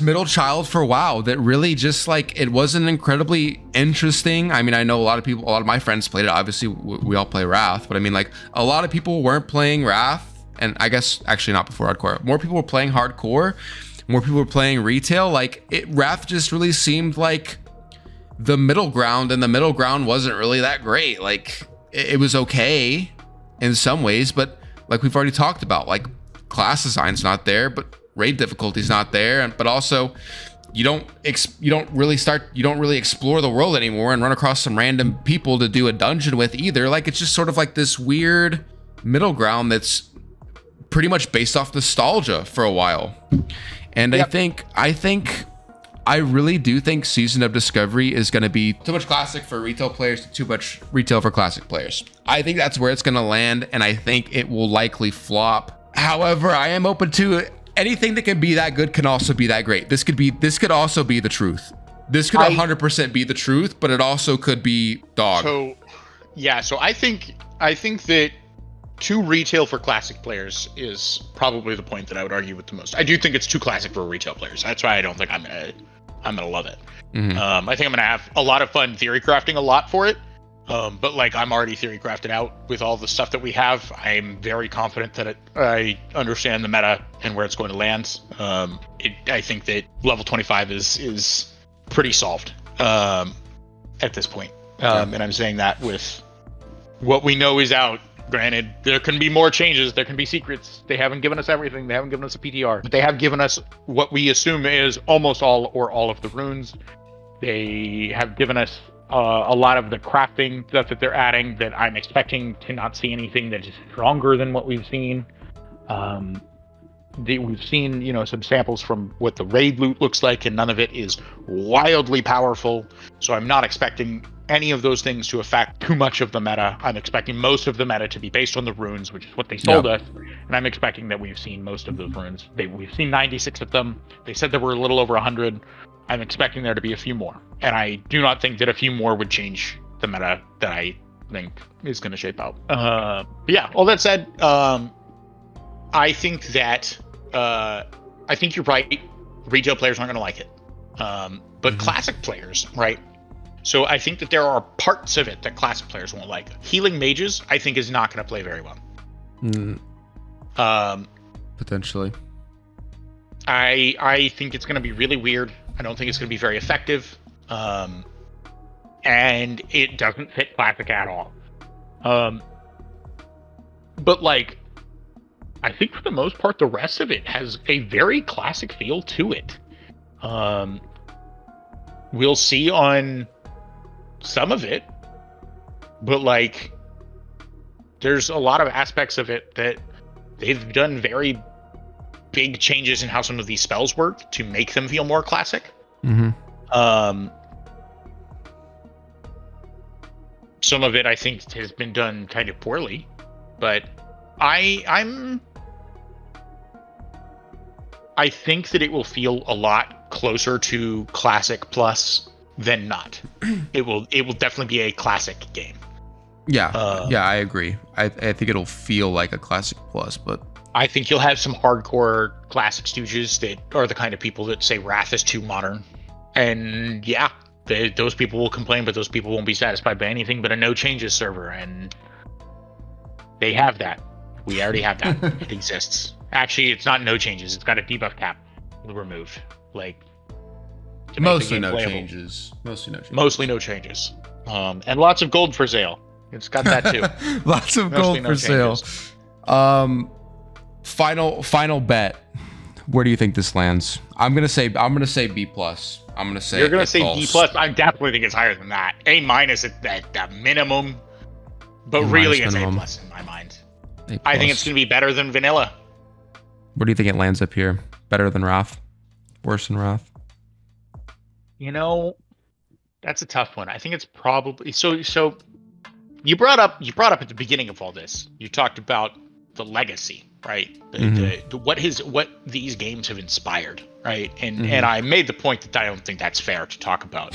middle child for WoW that really just, like, it wasn't incredibly interesting. I mean, I know a lot of my friends played it. Obviously, we all play Wrath, but I mean, like, a lot of people weren't playing Wrath. And I guess actually not before hardcore. More people were playing hardcore. More people were playing retail. Like, Wrath just really seemed like the middle ground, and the middle ground wasn't really that great. Like, it was okay in some ways, but like we've already talked about, like, class design's not there, but raid difficulty's not there, but also you don't really explore the world anymore and run across some random people to do a dungeon with either. Like, it's just sort of like this weird middle ground that's pretty much based off nostalgia for a while. And yep. I really do think Season of Discovery is going to be too much classic for retail players, too much retail for classic players. I think that's where it's going to land, and I think it will likely flop. However, I am open to anything that can be that good can also be that great. This could also be the truth. This could 100% be the truth, but it also could be dog. So, yeah. So I think that 2 retail for classic players is probably the point that I would argue with the most. I do think it's too classic for retail players. That's why I don't think I'm gonna love it. Mm-hmm. I think I'm gonna have a lot of fun theory crafting a lot for it. But like I'm already theory crafted out with all the stuff that we have. I'm very confident that I understand the meta and where it's going to land. I think that level 25 is pretty solved at this point. And I'm saying that with what we know is out. Granted, there can be more changes. There can be secrets. They haven't given us everything. They haven't given us a PTR. But they have given us what we assume is almost all or all of the runes. They have given us a lot of the crafting stuff that they're adding that I'm expecting to not see anything that is stronger than what we've seen. We've seen, some samples from what the raid loot looks like, and none of it is wildly powerful. So I'm not expecting any of those things to affect too much of the meta. I'm expecting most of the meta to be based on the runes, which is what they sold us. And I'm expecting that we've seen most of those runes. We've seen 96 of them. They said there were a little over 100. I'm expecting there to be a few more. And I do not think that a few more would change the meta that I think is going to shape out. But yeah, all that said, I think that I think you're right. Retail players aren't going to like it. But classic players, right? So I think that there are parts of it that classic players won't like. Healing mages, I think, is not going to play very well. Potentially. I think it's going to be really weird. I don't think it's going to be very effective. And it doesn't fit classic at all. But like, I think for the most part, the rest of it has a very classic feel to it. We'll see on some of it, but like, there's a lot of aspects of it that they've done very big changes in how some of these spells work to make them feel more classic. Some of it I think has been done kind of poorly, but I think that it will feel a lot closer to classic plus than not. It will definitely be a classic game. Yeah, I agree. I think it'll feel like a classic plus, but I think you'll have some hardcore classic stooges that are the kind of people that say Wrath is too modern. And yeah, those people will complain, but those people won't be satisfied by anything but a no changes server. And they have that. We already have that. It exists. Actually, it's not no changes. It's got a debuff cap removed. Like, mostly no changes. Mostly no changes. And lots of gold for sale. It's got that too. Lots of gold for sale. Final bet. Where do you think this lands? I'm gonna say B plus. I'm gonna say you're gonna say B plus. I definitely think it's higher than that. A minus at the minimum, but really it's A plus in my mind. I think it's gonna be better than vanilla. Where do you think it lands up here? Better than Wrath? Worse than Wrath? That's a tough one. I think it's probably so. You brought up at the beginning of all this. You talked about the legacy, right? What these games have inspired, right? And I made the point that I don't think that's fair to talk about,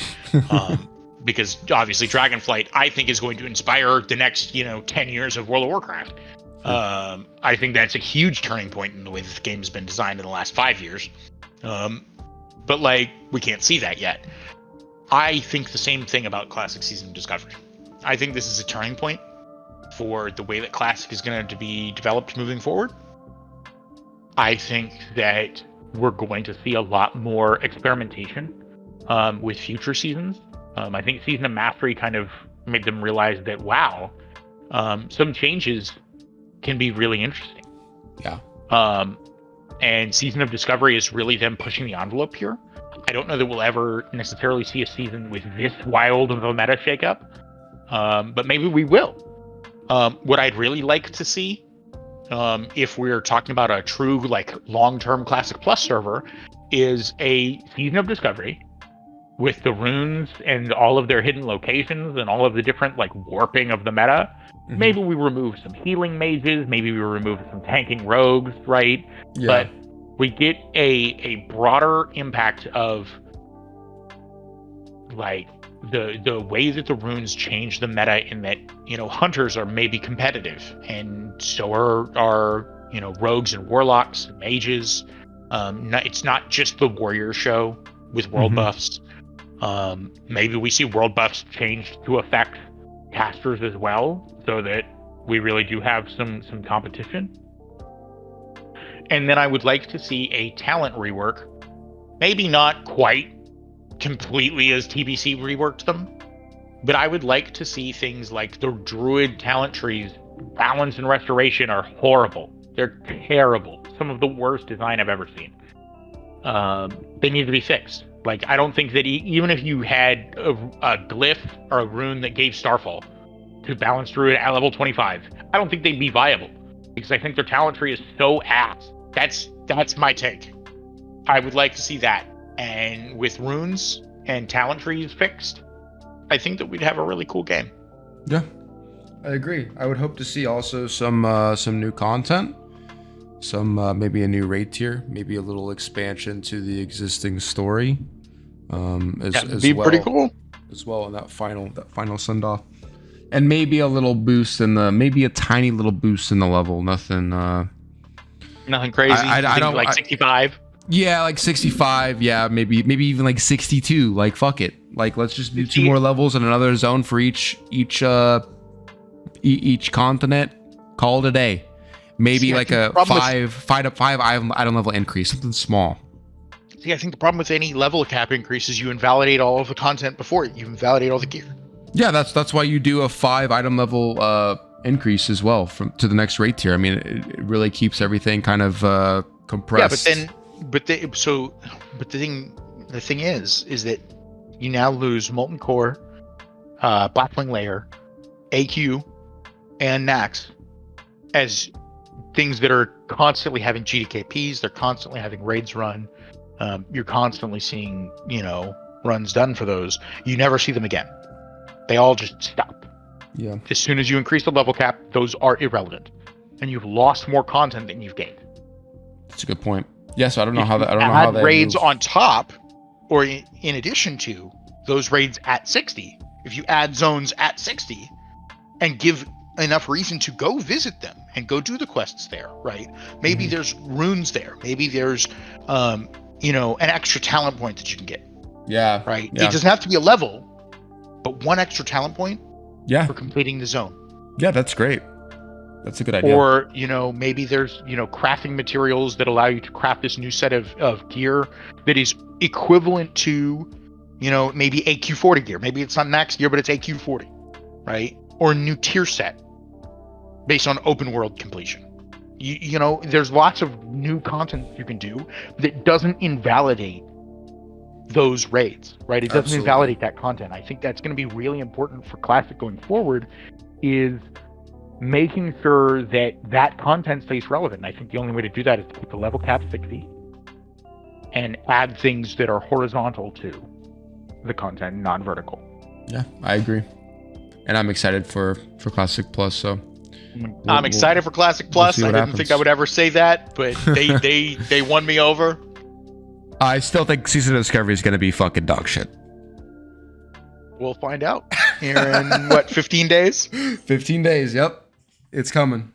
because obviously Dragonflight I think is going to inspire the next 10 years of World of Warcraft. I think that's a huge turning point in the way this game's been designed in the last 5 years. But like, we can't see that yet. I think the same thing about Classic Season of Discovery. I think this is a turning point for the way that Classic is going to be developed moving forward. I think that we're going to see a lot more experimentation with future seasons. I think Season of Mastery kind of made them realize that, wow, some changes can be really interesting. Yeah. And Season of Discovery is really them pushing the envelope here. I don't know that we'll ever necessarily see a season with this wild of a meta shakeup, but maybe we will. What I'd really like to see, if we're talking about a true long-term Classic Plus server, is a Season of Discovery with the runes and all of their hidden locations and all of the different like warping of the meta. Mhm. Maybe we remove some healing mages, maybe we remove some tanking rogues, right? Yeah. But we get a broader impact of like the way that the runes change the meta, in that, you know, hunters are maybe competitive, and so are you know, rogues and warlocks, mages. It's not just the warrior show with world Mhm. buffs. Maybe we see world buffs changed to affect casters as well, so that we really do have some competition. And then I would like to see a talent rework, maybe not quite completely as TBC reworked them, but I would like to see things like the druid talent trees, balance and restoration are horrible. They're terrible. Some of the worst design I've ever seen. They need to be fixed. Like, I don't think that even if you had a glyph or a rune that gave Starfall to balance druid at level 25, I don't think they'd be viable, because I think their talent tree is so ass. That's my take. I would like to see that. And with runes and talent trees fixed, I think that we'd have a really cool game. Yeah, I agree. I would hope to see also some new content, some maybe a new raid tier, maybe a little expansion to the existing story. That'd be pretty cool. As well in that final send off, and maybe a little boost in maybe a tiny little boost in the level. Nothing Crazy. I don't like 65. Yeah, like 65. Yeah, maybe even like 62. Like, fuck it. Like, let's just do 2 more levels and another zone for each continent. Call it a day. Maybe like a five item level increase, something small. See, I think the problem with any level cap increase is you invalidate all of the content before it. You invalidate all the gear. Yeah, that's why you do a 5 item level increase as well to the next rate tier. I mean, it really keeps everything kind of compressed. Yeah, but the thing is that you now lose Molten Core, Blackwing Layer, AQ, and Nax as things that are constantly having GDKPs. They're constantly having raids run. You're constantly seeing, you know, runs done for those. You never see them again. They all just stop. Yeah. As soon as you increase the level cap, those are irrelevant, and you've lost more content than you've gained. That's a good point. Yeah, so I don't know how that. Add raids on top, or in addition to those raids at 60. If you add zones at 60, and give enough reason to go visit them and go do the quests there, right? Maybe there's runes there. Maybe there's, you know, an extra talent point that you can get. Yeah. Right. Yeah. It doesn't have to be a level, but 1 extra talent point. Yeah. For completing the zone. Yeah, that's great. That's a good idea. Or, you know, maybe there's, you know, crafting materials that allow you to craft this new set of gear that is equivalent to, you know, maybe AQ40 gear. Maybe it's not Nax gear, but it's AQ40, right? Or a new tier set based on open world completion. You know, there's lots of new content you can do that doesn't invalidate those raids, right? It doesn't invalidate that content. I think that's going to be really important for Classic going forward, is making sure that content stays relevant. And I think the only way to do that is to keep the level cap 60 and add things that are horizontal to the content, not vertical. Yeah, I agree. And I'm excited for Classic Plus, so I'm excited for Classic Plus. I didn't think I would ever say that, but they won me over. I still think Season of Discovery is going to be fucking dog shit. We'll find out here in, what, 15 days? 15 days, yep. It's coming.